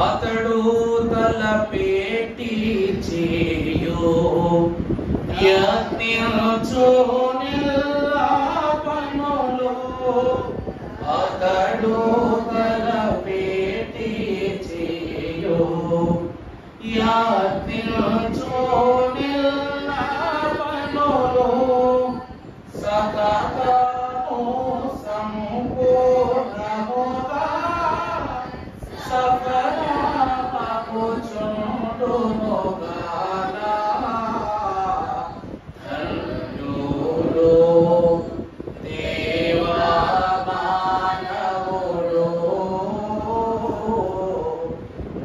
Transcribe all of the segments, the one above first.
అతడు తలపెట్టి చేయు యత్నించు నిల్లాపనులు. అతడు తలపెట్టి చేయు యత్నించు నిల్లాపనులు. సతతము సంపూర్ణముగా సఫలమగుచుండునుగాక. ధన్యుడు దేవమానవుడు,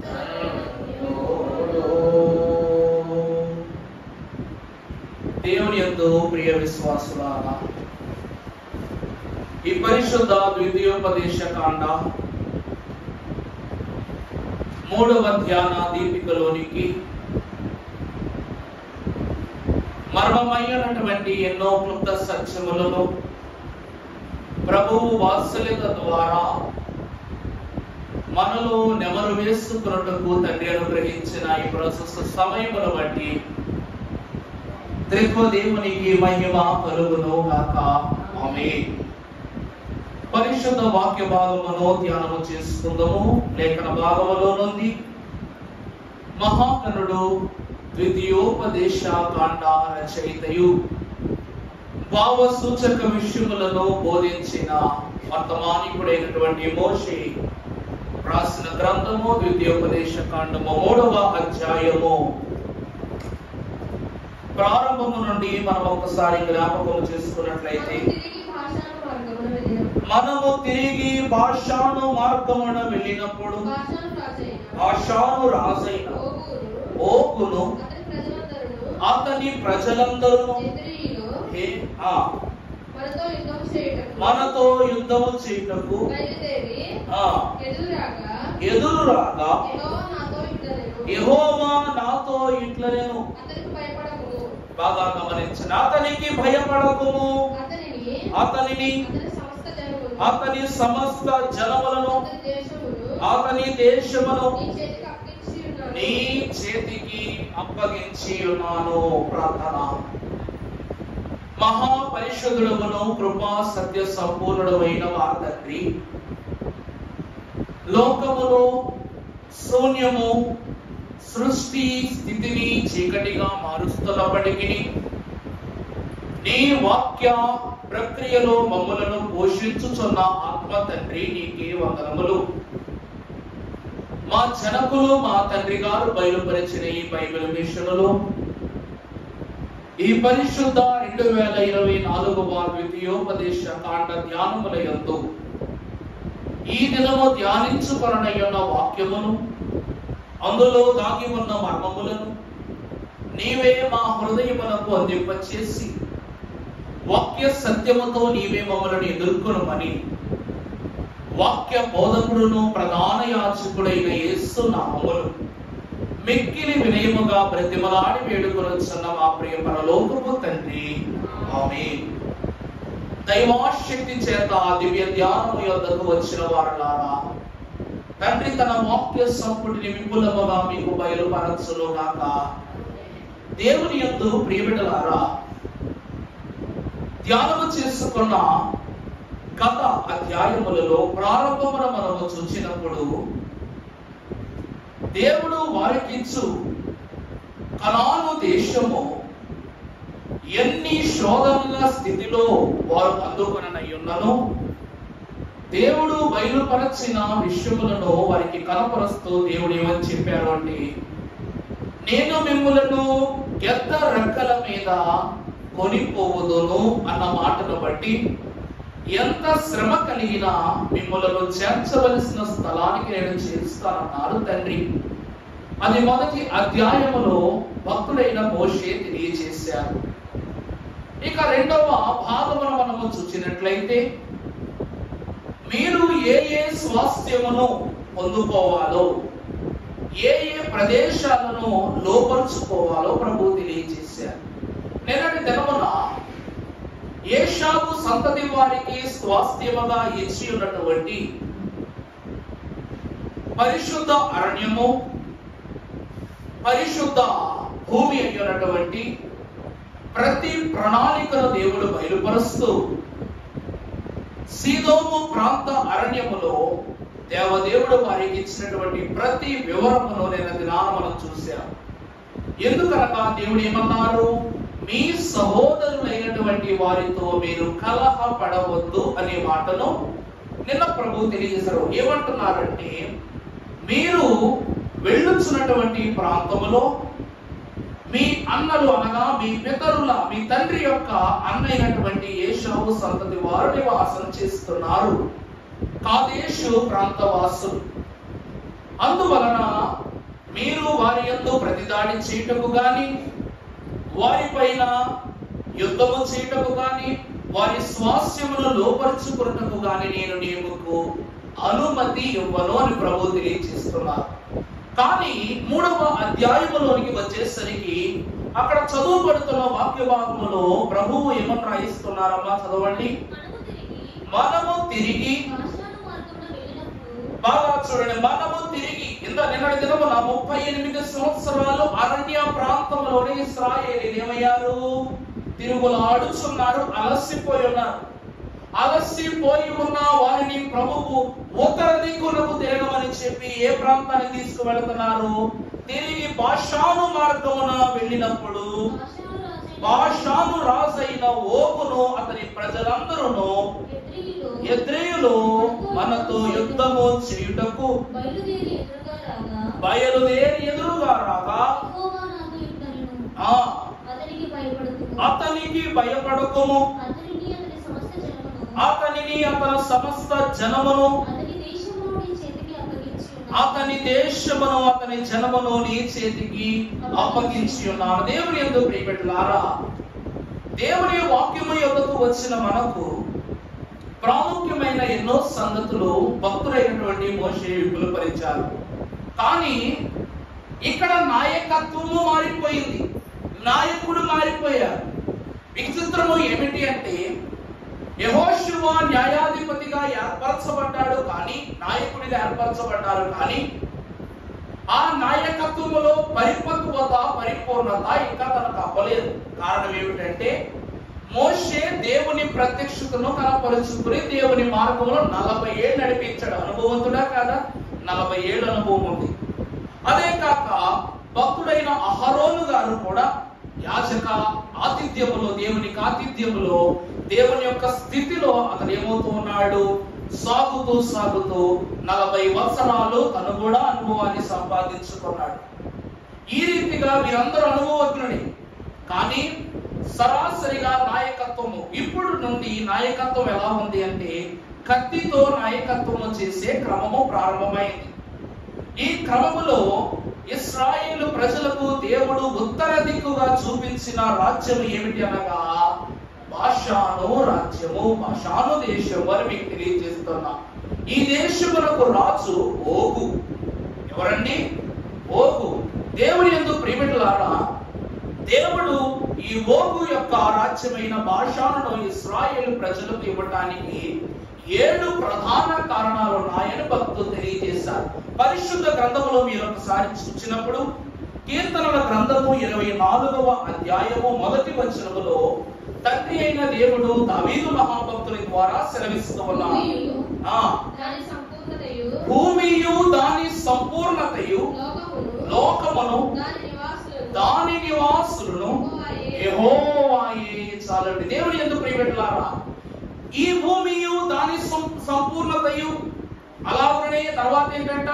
ధన్యుడు. దేవుని యందు ప్రియ విశ్వాసులారా, ఈ పరిశుద్ధ ద్వితీయోపదేశ కాండ 3వ ధ్యాన దీపికలోనికి మర్మమైనటువంటి ఎన్నో క్లుప్త సత్యములను ప్రభువు వాత్సల్యత ద్వారా మనలో నెమరు వేసుకున్నట్టుకు తండ్రి అనుగ్రహించిన ఈ ప్రస్తుత సమయమును బట్టి త్రిత్వ దేవునికి మహిమ కలుగును గాక. ఆమేన్. పరిశుద్ధ వాక్య భాగమును ధ్యానము చేసుకుందాము. లేఖన భాగములో నుండి మహాకనుడు ద్వితీయోపదేశ కాండ రచయితయు భావ సూచక విషయములను బోధించిన వర్తమానికుడైనటువంటి మోషే రాసిన గ్రంథము ద్వితీయోపదేశ కాండము 3వ అధ్యాయము ప్రారంభము నుండి మనం ఒకసారి జ్ఞాపకం చేసుకున్నట్లయితే, మనము తిరిగి బాషాను మార్గమున వెళ్ళినప్పుడు బాషాను రాజైన ఓగును అతని ప్రజలందరూ మనతో యుద్ధము చేయుటకు ఎదురు రాగా యెహోవా నాతో ఇట్లనెను. బాగా గమనించిన, అతనికి భయపడకుము, అతనిని అతని సమస్త జనములను అతని దేశమును నీ చేతికి అప్పగించి ఉన్నాను. ప్రార్థన. మహాపరిశుద్ధుడమును కృపా సత్య సంపూర్ణుడైన వారి తండ్రి, లోకములో శూన్యము సృష్టి స్థితిని చీకటిగా మారుస్తున్నప్పటికీ నీ వాక్య ప్రక్రియలో మమ్ములను పోషించుచున్న ఆత్మ తండ్రి, నీకే వందనములు. మా జనకులు మా తండ్రి గారు బయలుపరిచిన ఈ బైబిల్ మిషనులో ఈ పరిశుద్ధ 2024వ ద్వితీయోపదేశ కాండ ధ్యానముల యందు ఈ దినము ధ్యానించుకొనయ్యున్న వాక్యమును, అందులో దాగి ఉన్న మర్మములను నీవే మా హృదయములకు అందింపచేసి వాక్య సత్యముతో నీవే మమ్మల్ని ఎదుర్కొనమని వాక్య బోధకుడును ప్రధాన యాజకుడైన యేసు నామములో మిక్కిలి వినయముగా బ్రతిమలాడి వేడుకొనుచున్న మా ప్రియ పరలోకపు తండ్రి, ఆమేన్. దైవాశక్తి చేత దివ్య ధ్యానము యొద్దకు వచ్చిన వారలారా, తండ్రి తన వాక్య సంపుటిని విపులముగా మీకు బయలుపరచునుగాక. దేవుని యందు ప్రియబిడ్డలారా, ధ్యానము చేసుకున్న గత అధ్యాయములలో ప్రారంభమున మనము చూచినప్పుడు దేవుడు వారికిచ్చు కనాను దేశము ఎన్ని శోధనల స్థితిలో వారు అందుకొననయ్యున్నను దేవుడు బయలుపరచిన విషయములను వారికి కనపరుస్తూ దేవుడు ఏమని చెప్పారు అంటే, నేను మిమ్ములను ఎద్ద రెక్కల మీద కొనిపోవుదును అన్న మాటను బట్టి ఎంత శ్రమ కలిగినా మిమ్మలను చేర్చవలసిన స్థలానికి నేను చేస్తానన్నారు తండ్రి. అది మొదటి అధ్యాయములో భక్తుడైన మోషే తెలియజేశారు. ఇక రెండవ భాగమును మనము చూసినట్లయితే, మీరు ఏ ఏ స్వాస్థ్యమును పొందుకోవాలో, ఏ ఏ ప్రదేశాలను లోపరుచుకోవాలో ప్రభు తెలియజేశారు. నేనటి దినమున ఏషావు సంతతి వారికి స్వాస్థ్యముగా ఇచ్చి ఉన్నటువంటి పరిశుద్ధ అరణ్యము, పరిశుద్ధ భూమి అయినటువంటి ప్రతి ప్రణాళికను దేవుడు బయలుపరుస్తూ సీదోము ప్రాంత అరణ్యములో దేవదేవుడు వారికి ఇచ్చినటువంటి ప్రతి వివరమును నేను దినాన మనం చూశాం. ఎందుకనగా దేవుడు ఏమన్నారు? మీ సహోదరులైనటువంటి వారితో మీరు కలహపడవద్దు అనే మాటను నిన్న ప్రభు తెలియజేశారు. ఏమంటున్నారంటే, మీరు వెళ్ళుచున్నటువంటి ప్రాంతములో మీ అన్నలు అనగా మీ పితరుల, మీ తండ్రి యొక్క అన్నైనటువంటి ఏషావు సంతతి వారు నివాసం చేస్తున్నారు, కాదేశు ప్రాంతవాసులు. అందువలన మీరు వారి యందు ప్రతిదాడి చేయుటకు గాని, వారిపైన యుద్ధము చేయుటకు గాని, వారి స్వాస్థ్యమును లోపరుచుకున్నకు గాని నేను నీకు అనుమతి ఇవ్వను అని ప్రభు తెలియజేస్తున్నారు. కానీ 3వ అధ్యాయములోనికి వచ్చేసరికి అక్కడ చదువుబడుతున్న వాక్య భాగములో ప్రభువు ఏమని రాయిస్తున్నారమ్మా? చదవండి. మనము తిరిగి, బాగా చూడండి, మనము తిరిగి నిన్నటి దినమున 38 సంవత్సరాలు అరణ్య ప్రాంతంలోని ఇశ్రాయేలీయులు ఏమయ్యారు? తిరుగులాడుచున్నారు, అలసిపోయి ఉన్నారు. అలసిపోయి ఉన్న వారిని ప్రభువు ఉత్తర దిక్కునకు తిరగమని చెప్పి ఏ ప్రాంతానికి తీసుకువెళ్తున్నారు? తిరిగి బాషాను మార్గమున వెళ్ళినప్పుడు బాషాను రాజైన ఓగును అతని ప్రజలందరూ ఎద్రెయులు మనతో యుద్ధము చేయుటకు బయలుదేరి ఎదురుగా రాగా అతనికి భయపడకుము, అతనిని అతని సమస్త జనమును, అతని దేశమును, అతని జనమును నీ చేతికి అప్పగించి ఉన్నాను. దేవుని యందు ప్రియబిడ్డలారా, దేవుని వాక్యము యొద్దకు వచ్చిన మనకు ప్రాముఖ్యమైన ఎన్నో సంగతులు భక్తులైనటువంటి మోషే విపులపరిచారు. కానీ ఇక్కడ నాయకత్వము మారిపోయింది, నాయకుడు మారిపోయారు. విచిత్రము ఏమిటి అంటే, యెహోషువ న్యాయాధిపతిగా ఏర్పరచబడ్డాడు, కానీ నాయకుడిగా ఏర్పరచబడ్డారు. కానీ ఆ నాయకత్వములో పరిపక్వత, పరిపూర్ణత ఇంకా తనకు అవ్వలేదు. కారణం ఏమిటంటే, మోషే దేవుని ప్రత్యక్షతను కనపరుచుకుని దేవుని మార్గంలో 40 ఏళ్ళు నడిపించాడు. అనుభవంతుడా కాదా? 40 ఏళ్ళ అనుభవం ఉంది. అదే కాక భక్తుడైన అహరోను గారు కూడా యాజక ఆతిథ్యములో, దేవునికి ఆతిథ్యములో, దేవుని యొక్క స్థితిలో అతను ఏమవుతూ ఉన్నాడు? సాగుతూ 40 వత్సరాలు తను కూడా అనుభవాన్ని సంపాదించుకున్నాడు. ఈ రీతిగా వీరందరూ అనుభవజ్ఞులే. కానీ సరాసరిగా నాయకత్వము, ఇప్పుడు నుండి నాయకత్వం ఎలా ఉంది అంటే, కత్తితో నాయకత్వము చేసే క్రమము ప్రారంభమైంది. ఈ క్రమములో ఇశ్రాయేలు ప్రజలకు దేవుడు ఉత్తర దిక్కుగా చూపించిన రాజ్యం ఏమిటి అనగా బాషాను రాజ్యము, బాషాను దేశము అని మీకు తెలియజేస్తున్నా. ఈ దేశమునకు రాజు ఓగు. ఎవరండి? ఓగు. దేవుని యందు ప్రియమిటులారా, దేవుడు ఈ ఓగు యొక్క రాజ్యమైన బాషానును ఇశ్రాయేలు ప్రజలకు ఇవ్వటానికి 7 ప్రధాన కారణాలు ఉన్నాయని భక్తులు తెలియజేశారు. పరిశుద్ధ గ్రంథములో మీరు ఒకసారి చూసినప్పుడు కీర్తనల గ్రంథము 24వ అధ్యాయము 1వ వచనములో తండ్రి అయిన దేవుడు దావీదు మహాభక్తుని ద్వారా సెలవిస్తూ ఉన్నాడు. భూమియు దాని సంపూర్ణతయు, లోకమును దాని నివాసులను యెహోవాయే చాలండి. దేవుని యందు ప్రియమిటులారా, ఈ భూమియు దాని సంపూర్ణతయు, అలాగనే తర్వాత ఏంటంట,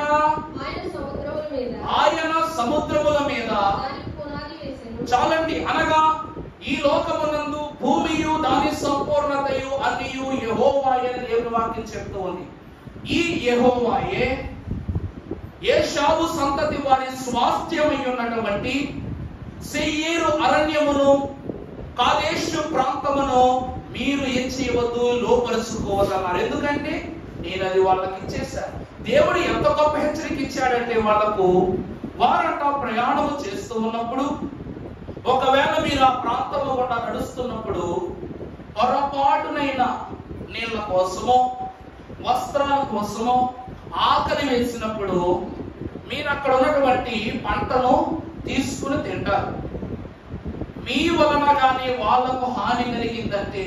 ఆయన సముద్రముల మీద చాలండి. అనగా ఈ లోకమునందు భూమియు దాని సంపూర్ణతయు అన్నియు యెహోవాయే అని దేవుని వాక్యం చెప్తూ ఉంది. ఈ యెహోవాయే ఏషావు సంతతి వారి స్వాస్థ్యమై ఉన్నటువంటి సెయీరు అరణ్యమును, కాదేశు ప్రాంతమును మీరు ఏం చేయవద్దు, లోపరుచుకోవద్దన్నారు. ఎందుకంటే నేను అది వాళ్ళకి ఇచ్చేశాను. దేవుడు ఎంత గొప్ప హెచ్చరిక ఇచ్చాడంటే, వాళ్లకు వారంట ప్రయాణము చేస్తూ ఉన్నప్పుడు, ఒకవేళ మీరు ఆ ప్రాంతంలో కూడా నడుస్తున్నప్పుడు పొరపాటునైనా నీళ్ళ కోసమో వస్త్రాల కోసమో ఆకలి వేసినప్పుడు మీరు అక్కడ ఉన్నటువంటి పంటను తీసుకుని తింటారు. మీ వలన కానీ వాళ్లకు హాని కలిగిందంటే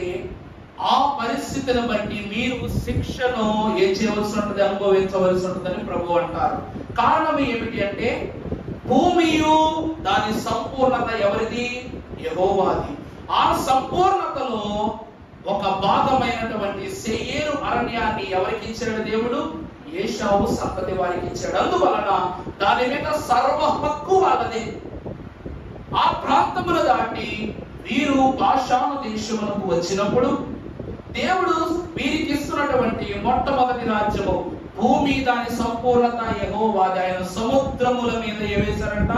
ఆ పరిస్థితిని బట్టి మీరు శిక్షను ఏం చేయవలసి ఉంటుంది, అనుభవించవలసి ఉంటుందని ప్రభు అంటారు. కారణం ఏమిటి అంటే భూమియు దాని సంపూర్ణత ఎవరిది? యెహోవాది. ఆ సంపూర్ణతలో ఒక భాగమైనటువంటి సెయీరు అరణ్యాన్ని ఎవరికి ఇచ్చాడు దేవుడు? ఏశావు సంతతి వారికి ఇచ్చాడు. అందువలన దాని మీద సర్వ హక్కు వాళ్ళదే. ఆ ప్రాంతమును దాటి వీరు బాషాను దేశమునకు వచ్చినప్పుడు దేవుడు వీరికి ఇస్తున్నటువంటి మొట్టమొదటి రాజ్యము భూమి దాని సంపూర్ణత యెహోవాది. ఆయన సముద్రముల మీద వేశారంట,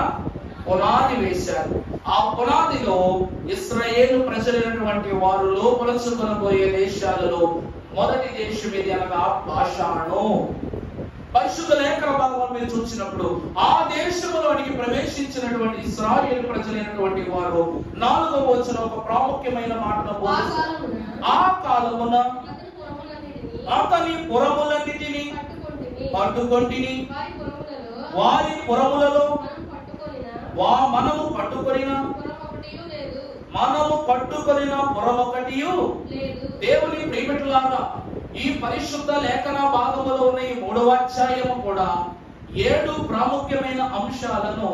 పునాది వేశారు. ఆ పునాదిలో ఇశ్రాయేలు ప్రజలైనటువంటి వారు లోపలుచుకొనబోయే దేశాలలో మొదటి దేశం ఏది అనగా బాషాను. పరిశుద్ధ లేఖన భాగం మీరు చూసినప్పుడు ఆ దేశంలోనికి ప్రవేశించినటువంటి ఇశ్రాయేలు ప్రజలైనటువంటి వారు 4వ వచనం ఒక ప్రాముఖ్యమైన మాటను బోధిస్తారు. ఆ కాలమున అతని పురములన్నిటిని పట్టుకొంటిని, వారి పురములలో మనము పట్టుకొనిన పురమొకటియు. దేవుని ప్రియమిత్రులారా, ఈ పరిశుద్ధ లేఖన భాగములో ఉన్న ఈ 3వ అధ్యాయము కూడా 7 ప్రాముఖ్యమైన అంశాలను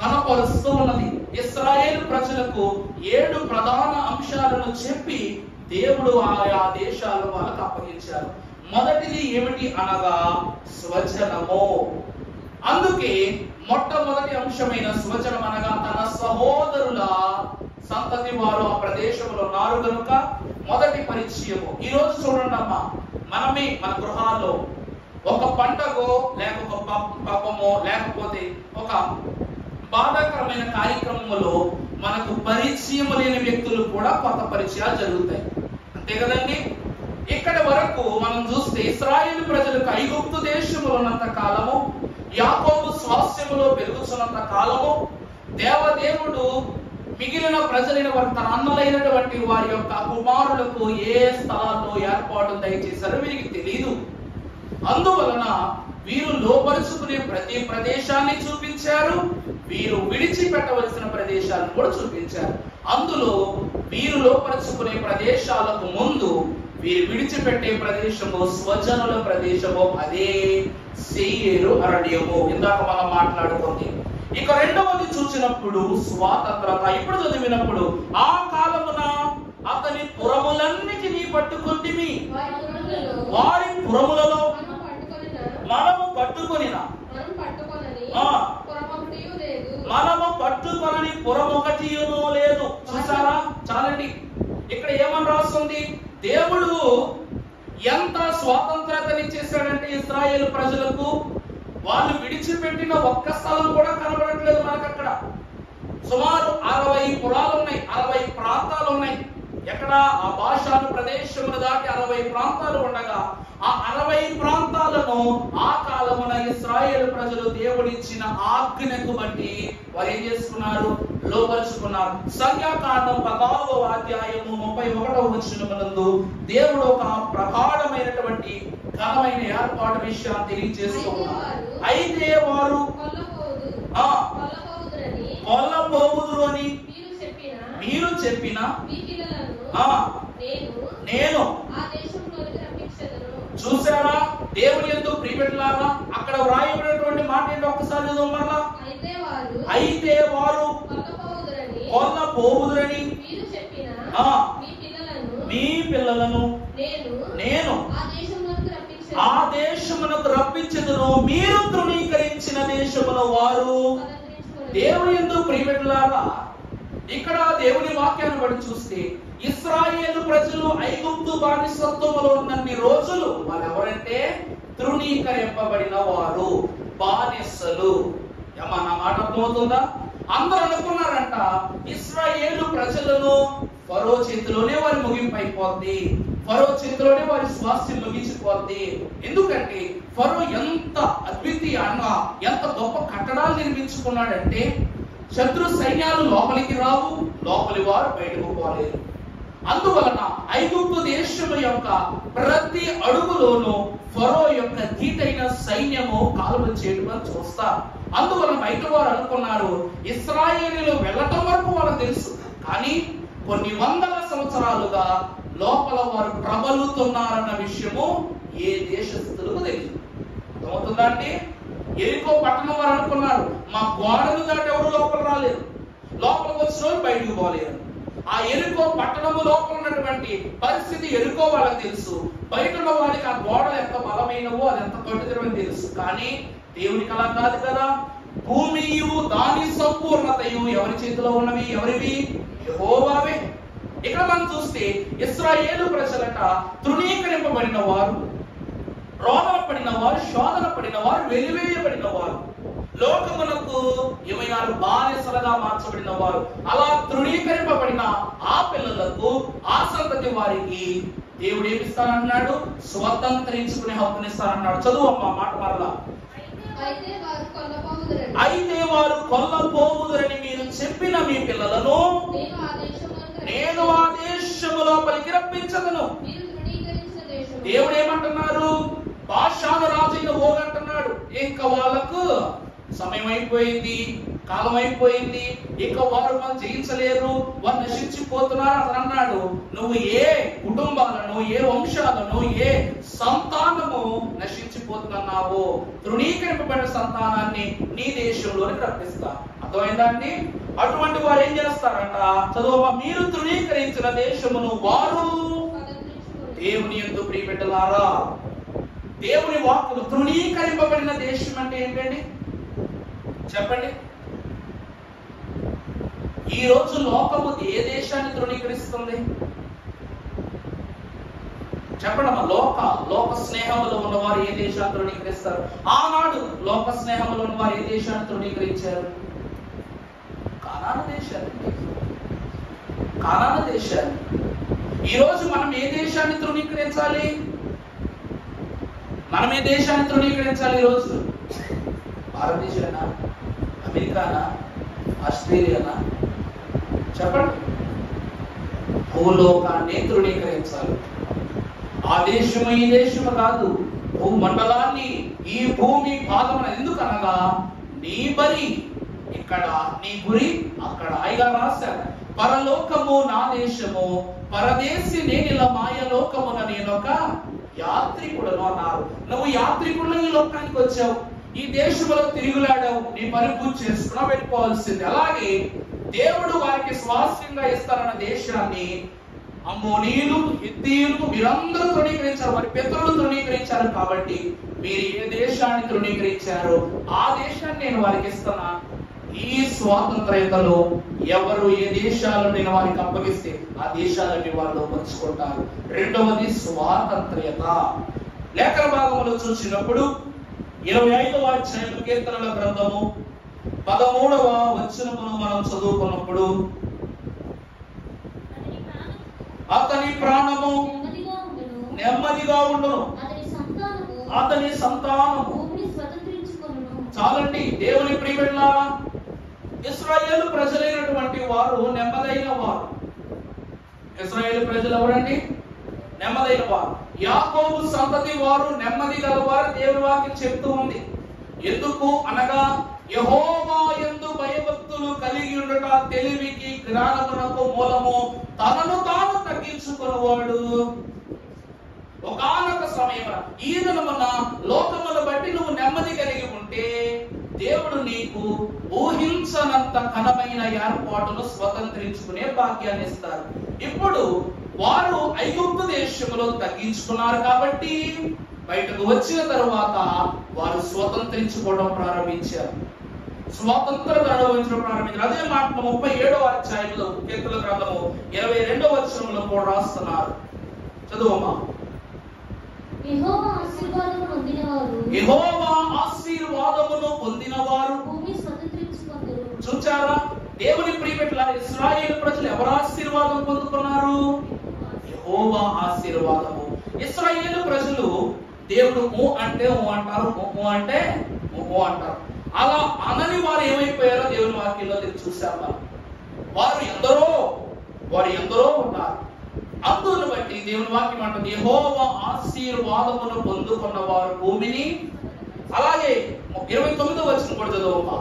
కనపరుస్తూ ఉన్నది. ఇశ్రాయేలు ప్రజలకు 7 ప్రధాన అంశాలను చెప్పి దేవుడు ఆయా దేశాలు వాళ్ళకు అప్పగించారు. మొదటిది ఏమిటి అనగా స్వజనము. అందుకే మొట్టమొదటి అంశమైన స్వజనం అనగా తన సహోదరుల సంతతి వారు ఆ ప్రదేశంలో ఉన్నారు కనుక మొదటి పరిచయము. ఈ రోజు చూడండి అమ్మా, మనమే మన గృహాల్లో ఒక పండగో లేక ఒక పాపమో లేకపోతే ఒక బాధాకరమైన కార్యక్రమంలో మనకు పరిచయం లేని వ్యక్తులు కూడా కొత్త పరిచయాలు జరుగుతాయి, అంతే కదండి. ఇక్కడి వరకు మనం చూస్తే ఇశ్రాయేలు ప్రజలకు ఐగుప్తు దేశములో ఉన్నంత కాలము, యాకోబు స్వాస్థ్యములో పెరుగుతున్నంత కాలము దేవదేవుడు మిగిలిన ప్రజలైన వారు తన అన్నలైనటువంటి వారి యొక్క కుమారులకు ఏ స్థలాల్లో ఏర్పాటు దయచేశారో వీరికి తెలియదు. అందువలన వీరు లోపరుచుకునే ప్రతి ప్రదేశాన్ని చూపించారు, వీరు విడిచిపెట్టవలసిన ప్రదేశాలను కూడా చూపించారు. అందులో వీరు లోపరుచుకునే ప్రదేశాలకు ముందు వీరు విడిచిపెట్టే ప్రదేశము స్వజనుల ప్రదేశము, అదే సెయీరు అరణ్యము. ఇందాక మనం మాట్లాడుకుంది. ఇక రెండవది చూసినప్పుడు స్వాతంత్రత. ఇప్పుడు చదివినప్పుడు ఆ కాలమున అతని పురములన్నిటినీ పట్టుకొంటిమి, వారి పురములలో మనము పట్టుకొనిన పురమొకటియును లేదు. చూసారా, చాలండి. ఇక్కడ ఏమని రాస్తుంది? దేవుడు ఎంత స్వాతంత్రతనిచ్చేసాడంటే ఇశ్రాయేలు ప్రజలకు, వాళ్ళు విడిచిపెట్టిన ఒక్క స్థలం కూడా కనబడట్లేదు మనకు. అక్కడ సుమారు 60 పురాలు ఉన్నాయి, 60 ప్రాంతాలు ఉన్నాయి. ఎక్కడ? ఆ బాషాను ప్రదేశమును దాటి 60 ప్రాంతాలు ఉండగా ఆ 60 ప్రాంతాలను ఆ కాలమున ఇశ్రాయేలు ప్రజలు దేవుడిచ్చిన ఆజ్ఞకు బట్టి వారు ఏం చేసుకున్నారు? లోపరుచుకున్నారు. సంఖ్యాకాండం 14వ అధ్యాయము 31వ వచనమునందు దేవుడు ఒక ప్రగాఢమైనటువంటి ఘనమైన ఏర్పాటు విషయాన్ని తెలియజేస్తూ ఉన్నారు. అయితే వారు కొల్లబోవుదురు అని మీరు చెప్పిన నేను చూసారా? దేవుని యందు ప్రియబిడ్డలారా, అక్కడ వ్రాయబడినటువంటి మాట ఏంటో ఒక్కసారి చదవమల్లా. అయితే వారు కొల్లబోవుదురని మీ పిల్లలను నేను ఆ దేశమునకు రప్పించెదను, మీరు తృణీకరించిన దేశములో వారు. దేవుని యందు ప్రియబిడ్డలారా, ఇక్కడ దేవుని వాక్యాన్ని బట్టి చూస్తే ఇశ్రాయేలు ప్రజలు ఐగుప్తు బానిసత్వములో ఉన్నన్ని రోజులు వాళ్ళు ఎవరంటే తృణీకరింపబడిన వారు, బానిసలు. ఏమా నా మాట అర్థమవుతుందా? అందరూ అనుకున్నారంట ఇశ్రాయేలు ప్రజలను ఫరో చేతిలోనే వారి ముగింపు అయిపోద్ది, ఫరో చేతిలోనే వారి స్వాస్థ్యం ముగించిపోద్ది. ఎందుకంటే ఫరో ఎంత అద్వితీయంగా ఎంత గొప్ప కట్టడాలు నిర్మించుకున్నాడంటే శత్రు సైన్యాలు లోపలికి రావు, లోపలి వారు బయటకు పోలేరు. అందువలన ఐగుప్తు దేశము యొక్క ప్రతి అడుగులోనూ ఫరో యొక్క ధీటైన సైన్యము కాలువ చేయడం చూస్తారు. అందువలన బయట వారు అనుకున్నారు ఇశ్రాయేలీయులు వెళ్ళటం వరకు వాళ్ళకి తెలుసు, కానీ కొన్ని వందల సంవత్సరాలుగా లోపల వారు ప్రబలుతున్నారన్న విషయము ఏ దేశస్థులకు తెలియదు. అర్థమవుతుందా అండి? ఎరికో పట్టణం వారు అనుకున్నారు మా గోడలు దాటి ఎవరు లోపల రాలేరు, లోపలికి వచ్చిన వాళ్ళు బయటకు పోలేరు. ఆ ఎరుకో పట్టణము లోపల ఉన్నటువంటి పరిస్థితి ఎరుకో వాళ్ళకి తెలుసు, బయట ఉన్న వారికి ఆ గోడలు ఎంత బలమైనవో అది ఎంత కట్టుదరని తెలుసు. కానీ దేవునికి అలా కాదు కదా. భూమియు దాని సంపూర్ణతయు ఎవరి చేతిలో ఉన్నవి? ఎవరివి? యెహోవావే. ఇక్కడ మనం చూస్తే ఇశ్రాయేలు ప్రజలట తృణీకరింపబడిన వారు, రోదన పడిన వారు, శోధన పడిన వారు, వెలివేయబడిన వారు, లోకమునకు ఏమైనారు బానిసలుగా మార్చబడిన వారు. అలా తృణీకరింపబడిన ఆ పిల్లలకు, ఆ సంతతి వారికి దేవుడు ఏమిస్తానన్నాడు? స్వతంత్రించుకునే హక్కునిస్తానన్నాడు. చదువు అమ్మా మాట మరలా. అయితే వారు కొల్లపోవుదురని మీరు చెప్పిన మీ పిల్లలను నేను ఆ దేశము లోపలికి రప్పించదను. దేవుడు ఏమంటున్నారు? బాషాను రాజైన ఓగ్ అంటున్నాడు ఇంకా వాళ్ళకు సమయం అయిపోయింది, కాలం అయిపోయింది, ఇక వారు మనం జయించలేరు, వారు నశించిపోతున్నారు అని అన్నాడు. నువ్వు ఏ కుటుంబాలను, ఏ వంశాలను, ఏ సంతానము నశించిపోతున్నావో తృణీకరింపబడిన సంతానాన్ని నీ దేశంలోనికి రప్పిస్తా. అర్థమైందండి? అటువంటి వారు ఏం చేస్తారంట? చదువు. మీరు తృణీకరించిన దేశమును వారు దేవుని యందు ప్రియబిడ్డలారా, దేవుని వాక్కును తృణీకరింపబడిన దేశం అంటే ఏంటండి చెప్పండి? ఈ రోజు లోకము ఏ దేశాన్ని తృణీకరిస్తుంది చెప్పండి అమ్మా. లోక స్నేహంలో ఉన్నవారు ఏ దేశాన్ని తృణీకరిస్తారు? ఆనాడు లోక స్నేహంలో ఉన్నవారు ఏ దేశాన్ని తృణీకరించారు? కానాను దేశాన్ని. కానాను దేశాన్ని. ఈ రోజు మనం ఏ దేశాన్ని తృణీకరించాలి? మనం ఏ దేశాన్ని తృణీకరించాలి ఈరోజు? భారతదేశానా? అమెరికానా? ఆస్ట్రేలియానా? చెప్పండి. భూలోకాన్ని తృణీకరించాలి. ఆ దేశము ఈ దేశము కాదు, భూమండలాన్ని, ఈ భూమి భాగం. ఎందుకనగా నీ బరి ఇక్కడ, నీ గురి అక్కడ. ఆయన రాశారు పరలోకము నా దేశము, పరదేశి నేనిల మాయలోకమున నేనొక యాత్రికుడను అన్నారు. నువ్వు యాత్రికుడు ఈ లోకానికి వచ్చావు, ఈ దేశంలో తిరుగులాడావు, నీ పని పూర్తి చేసుకున్నా వెళ్ళిపోవాల్సింది. అలాగే దేవుడు వారికి స్వాస్థ్యంగా ఇస్తారన్న దేశాన్ని అమ్మోనీయులు, హిత్తీయులు మీరందరూ తృణీకరించారు, వారి పితరులు తృణీకరించారు. కాబట్టి మీరు ఏ దేశాన్ని తృణీకరించారో ఆ దేశాన్ని నేను వారికి ఇస్తున్నా. ఈ స్వాతంత్ర్యతలో ఎవరు ఏ దేశాలను నేను వారికి అప్పగిస్తే ఆ దేశాలని వాళ్ళు పంచుకుంటారు. రెండవది స్వాతంత్ర్యత. లేఖన భాగంలో చూసినప్పుడు 25వ అధ్యాయం కీర్తనల గ్రంథము 13వ వచనమును మనం చదువుకున్నప్పుడు అతని ప్రాణము నెమ్మదిగా ఉండును, అతని సంతానము. చాలండి దేవుని ప్రియబిడ్డలారా, ఇశ్రాయేలు ప్రజలైనటువంటి వారు నెమ్మదైన వారు. ఇశ్రాయేలు ప్రజలు ఎవరండి? నెమ్మదైన వారు. యాకోబు సంతతి వారు నెమ్మది గలవారు దేవుని వాక్యం చెప్తూ ఉంది. ఎందుకు అనగా యెహోవా యందు భయభక్తులు కలిగి ఉండుట తెలివికి జ్ఞానమునకు మూలము, తనను తాను తగ్గించుకునేవాడు. ఒకానొక సమయమున ఈ దినమున లోకమును బట్టి నువ్వు నెమ్మది కలిగి ఉంటే దేవుడు నీకు ఊహించనంత ఘనమైన ఏర్పాటును స్వతంత్రించుకునే భాగ్యాన్ని ఇస్తారు. ఇప్పుడు వారు ఐగుప్తు దేశంలో తగ్గించుకున్నారు కాబట్టి బయటకు వచ్చిన తరువాత వారు స్వతంత్రించుకోవడం ప్రారంభించారు, స్వాతంత్రం అనుభవించడం ప్రారంభించారు. అదే మాట 37వ అధ్యాయంలో కీర్తనల గ్రంథము 22వ వచనంలో కూడా రాస్తున్నారు. చదువమ్మా. యెహోవా ఆశీర్వాదమును పొందినవారు భూమి స్వతంత్రించుకొందురు. చూచారా? దేవుని ప్రియబిడ్డలారా, ఇశ్రాయేలు ప్రజలు ఎవరు ఆశీర్వాదం పొందుకున్నారు? యెహోవా ఆశీర్వాదము. ఇశ్రాయేలు ప్రజలు దేవుడు ఊ అంటే ఊ అంటారు, ఊ అంటే ఊ అంటారు. అలా అనని వారు ఏమైపోయారో దేవుని వాక్యంలో చూశారు. వారు ఎందరో ఉన్నారు. అందును బట్టి దేవుని వాక్యం అంటుంది, యెహోవా ఆశీర్వాదమును పొందుకున్న వారు భూమిని. అలాగే 29వ వచనం కూడా చదవమ్మా.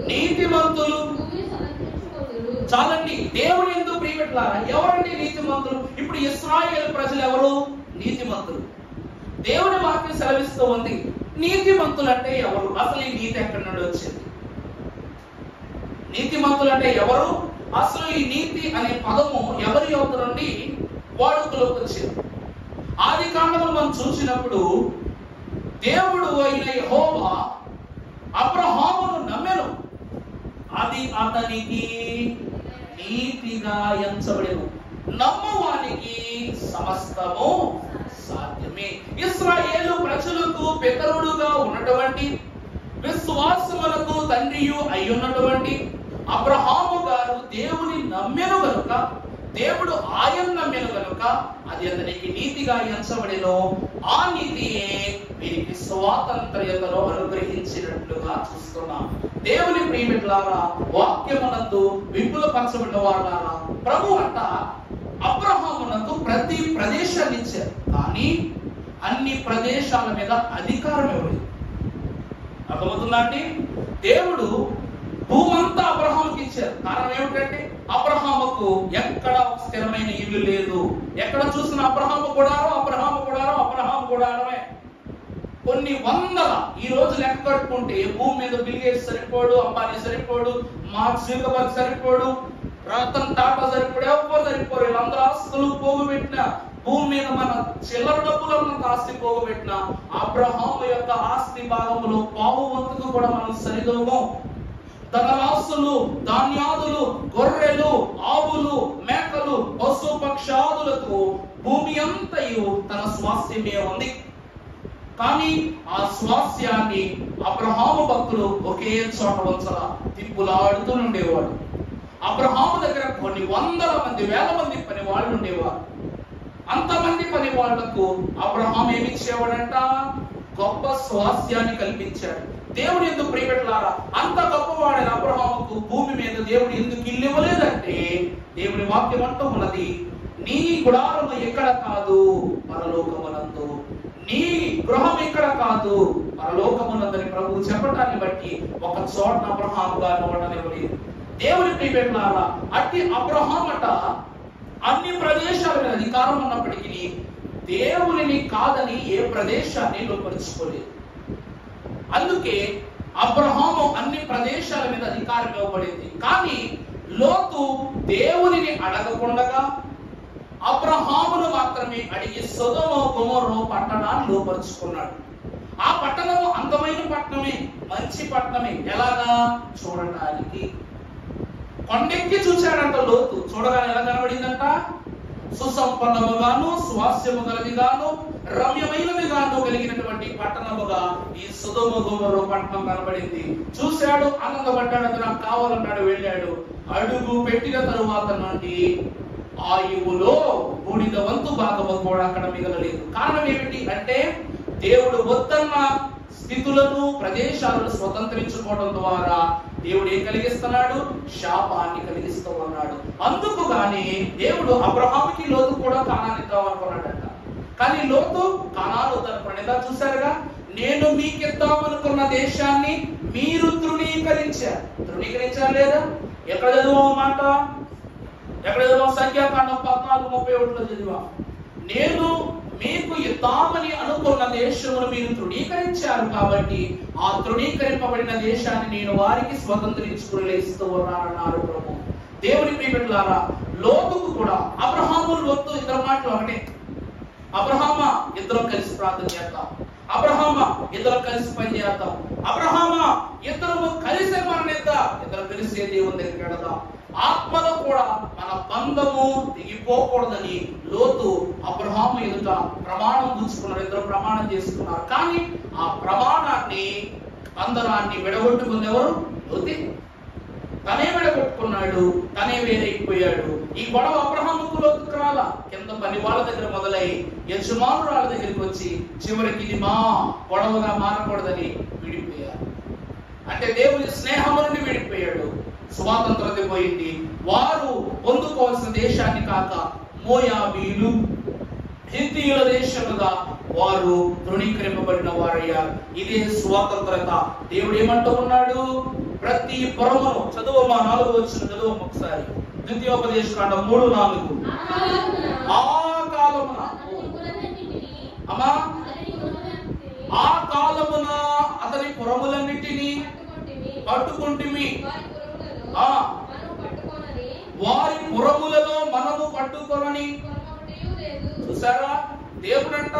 నీతిమంతులు చాలండి. దేవుని యందు ప్రియపెట్టారా? ఎవరండి నీతిమంతులు? ఇప్పుడు ఇశ్రాయేలు ప్రజలు ఎవరు? నీతిమంతులు. దేవుని వాక్యం సెలవిస్తూ ఉంది, నీతిమంతులు అంటే ఎవరు? అసలు ఈ నీతి ఎక్కడి నుండి వచ్చింది? నీతిమంతులు అంటే ఎవరు? అసలు ఈ నీతి అనే పదము ఎవరి యొక్క నుండి వాడుకలోకి వచ్చింది? ఆది కాండములు మనం చూసినప్పుడు దేవుడు అయిన యెహోవా అబ్రహామును నమ్మెను, అది అతనికి నీతిగా ఎంచబడెను. నమ్మువానికి సమస్తము సాధ్యమే. ఇశ్రాయేలు ప్రజలకు పితరుడుగా ఉన్నటువంటి, విశ్వాసములకు తండ్రియు అయ్యున్నటువంటి అబ్రహాము గారు దేవుని నమ్మెను గనుక, దేవుడు ఆయన నమ్మెను గనుక అది అతనికి నీతిగా ఎంచబడెను. ఆ నీతియే వీరికి స్వాతంత్ర్యతను అనుగ్రహించినట్లుగా చూస్తున్నాం. దేవుని ప్రియమిత్రులారా, వాక్యమునందు విపులపరచబడిన వారులారా, ప్రభు అంట అబ్రహామునకు ప్రతి ప్రదేశాన్ని ఇచ్చారు, కానీ అన్ని ప్రదేశాల మీద అధికారం ఇవ్వలేదు. అర్థమవుతుందా అండి? దేవుడు భూమంతా అబ్రహాముకి ఇచ్చారు. కారణం ఏమిటంటే అబ్రహాముకు ఎక్కడ స్థిరమైన ఇల్లు లేదు. ఎక్కడ చూసిన అబ్రహాము గుడారమే. కొన్ని వందల, ఈ రోజు లెక్క కట్టుకుంటే భూమి మీద బిల్ గేట్స్ సరిపోడు, అంబానీ సరిపోడు, మార్క్ జుకర్బర్గ్ సరిపోడు, రతన్ టాటా సరిపోడు, ఎవరు సరిపోరు. వీళ్ళందరూ ఆస్తులు పోగుపెట్టిన, భూమి మీద మన చిల్లర డబ్బులంత ఆస్తి పోగుపెట్టిన అబ్రహాము యొక్క ఆస్తి భాగములో పావు వంతుకు కూడా మనం సరిదోమం. ధనరాశులు, ధాన్యాదులు, గొర్రెలు, ఆవులు, మేకలు, పశు పక్షాదులకు భూమి అంతయు తన స్వాస్థ్యమే ఉంది. కానీ ఆ స్వాస్థ్యాన్ని అబ్రహాము భక్తులు ఒకే చోట వంచలా తిప్పులాడుతూ ఉండేవాడు. అబ్రహాము దగ్గర కొన్ని వందల మంది, వేల మంది పని వాళ్ళు ఉండేవారు. అంతమంది పని వాళ్లకు అబ్రహాం ఏమి ఇచ్చేవాడంట? గొప్ప స్వాస్థ్యాన్ని కల్పించాడు. దేవుడు ఎందుకు ప్రియపెట్టలారా? అంత గొప్పవాడైన అబ్రహాముకు భూమి మీద దేవుడు ఎందుకు ఇల్లు ఇవ్వలేదంటే, దేవుని వాక్యం అంటూ ఉన్నది, నీ గుడారము ఎక్కడ కాదు పరలోకమునందు, నీ గృహం ఎక్కడ కాదు పరలోకమునందని ప్రభువు చెప్పటాన్ని బట్టి ఒక చోట అబ్రహాము గారిని ఉండనివ్వలేదు. దేవుని ప్రియపెట్టలారా, అట్టి అబ్రహాం అట అన్ని ప్రదేశాల మీద అధికారం ఉన్నప్పటికీ దేవునిని కాదని ఏ ప్రదేశాన్ని లోపరుచుకోలేదు. అందుకే అబ్రహాము అన్ని ప్రదేశాల మీద అధికారం ఇవ్వబడింది. కానీ లోతు దేవునిని అడగకుండా అబ్రహామును మాత్రమే అడిగి సొదొమ గొమొర్రా పట్టణాన్ని లోపరుచుకున్నాడు. ఆ పట్టణము అందమైన పట్టణమే, మంచి పట్టణమే. ఎలాగా? చూడటానికి కొండెక్కి చూశాడంట లోతు. చూడగానే ఎలా కనబడిందంట? సుసంపన్నముగాను, స్వాస్థ్యము గలదిగాను, రమ్యమైనదిగాను కలిగినటువంటి పట్టణముగా ఈ సొదొమ గొమొర్రా పట్టణం కనబడింది. చూశాడు, ఆనందపడ్డాడు, అది నాకు కావాలన్నాడు, వెళ్ళాడు. అడుగు పెట్టిన తరువాత నుండి ఆయువులో బూడిద వంతు భాగము కూడా అక్కడ మిగలలేదు. కారణం ఏమిటి అంటే, దేవుడు వద్దన్న స్థితులను, ప్రదేశాలను స్వతంత్రించుకోవడం ద్వారా దేవుడు ఏం కలిగిస్తున్నాడు? శాపాన్ని కలిగిస్తూ ఉన్నాడు. అందుకు గాని దేవుడు అబ్రహాముకి లోతు కూడా కానాను ఇద్దామనుకున్నాడంట. కానీ లోతు కానాను వద్దనుకున్నాడు. చూశారుగా, నేను మీకిద్దామనుకున్న దేశాన్ని మీరు తృణీకరించారు. తృణీకరించారు లేదా? ఎక్కడ చదివా మాట? ఎక్కడ చదివా? సంఖ్యాకాండం 14:31 చదివా. నేను మీకు ఇద్దామని అనుకున్న దేశమును మీరు తృణీకరించారు కాబట్టి ఆ తృణీకరింపబడిన దేశాన్ని నేను వారికి స్వతంత్రించుకుని ఇస్తూ ఉన్నానన్నారు ప్రభు. దేవుని ప్రియమిత్రులారా, లోతుకు కూడా అబ్రహాము లోతు ఇద్దరు మాటలు ఒకటే. అబ్రహామా, ఇద్దరం కలిసి ప్రార్థన చేద్దాం. అబ్రహామా, ఇద్దరం కలిసి పని చేద్దాం. అబ్రహామా, ఇద్దరము కలిసి మరణిద్దాం. ఇద్దరు కలిసి దేవుని దగ్గరికి వెళదాం. ఆత్మలో కూడా మన బంధము దిగిపోకూడదని లోతు అబ్రహాము ఎదుట ప్రమాణం పుచ్చుకున్నారు. ఇద్దరు ప్రమాణం చేసుకున్నారు. కానీ ఆ ప్రమాణాన్ని, బంధనాన్ని విడగొట్టుకుంది ఎవరు? లోతే. తనే విడగొట్టుకున్నాడు, తనే వేరైపోయాడు. ఈ గొడవ అబ్రహాముకు లోతుకు రాలా. కింద పని వాళ్ళ దగ్గర మొదలై యజమానురాల దగ్గరికి వచ్చి చివరికి ఇది మా గొడవగా మారకూడదని విడిపోయారు. అంటే దేవుని స్నేహము నుండి విడిపోయాడు. స్వాతంత్రత పోయింది. వారు పొందుకోవాల్సిన దేశాన్ని కాక మోయాబీలు హిత్తీయుల దేశముగా వారు తృణీకరింపబడిన వారయ్యారు. ఇదే స్వాతంత్రత. దేవుడు ఏమంటూ ఉన్నాడు? ప్రతి పురమును చదువమ్మా, 4వ వచనం చదువమ్మ ఒకసారి. ద్వితీయోపదేశకాండం 3:4. ఆ కాలమున అమ్మా ఆ కాలమున అతని పురములన్నిటినీ పట్టుకుంటిమి, వారి పురములలో మనము పట్టుకొనని. చూసారా, దేవుడంట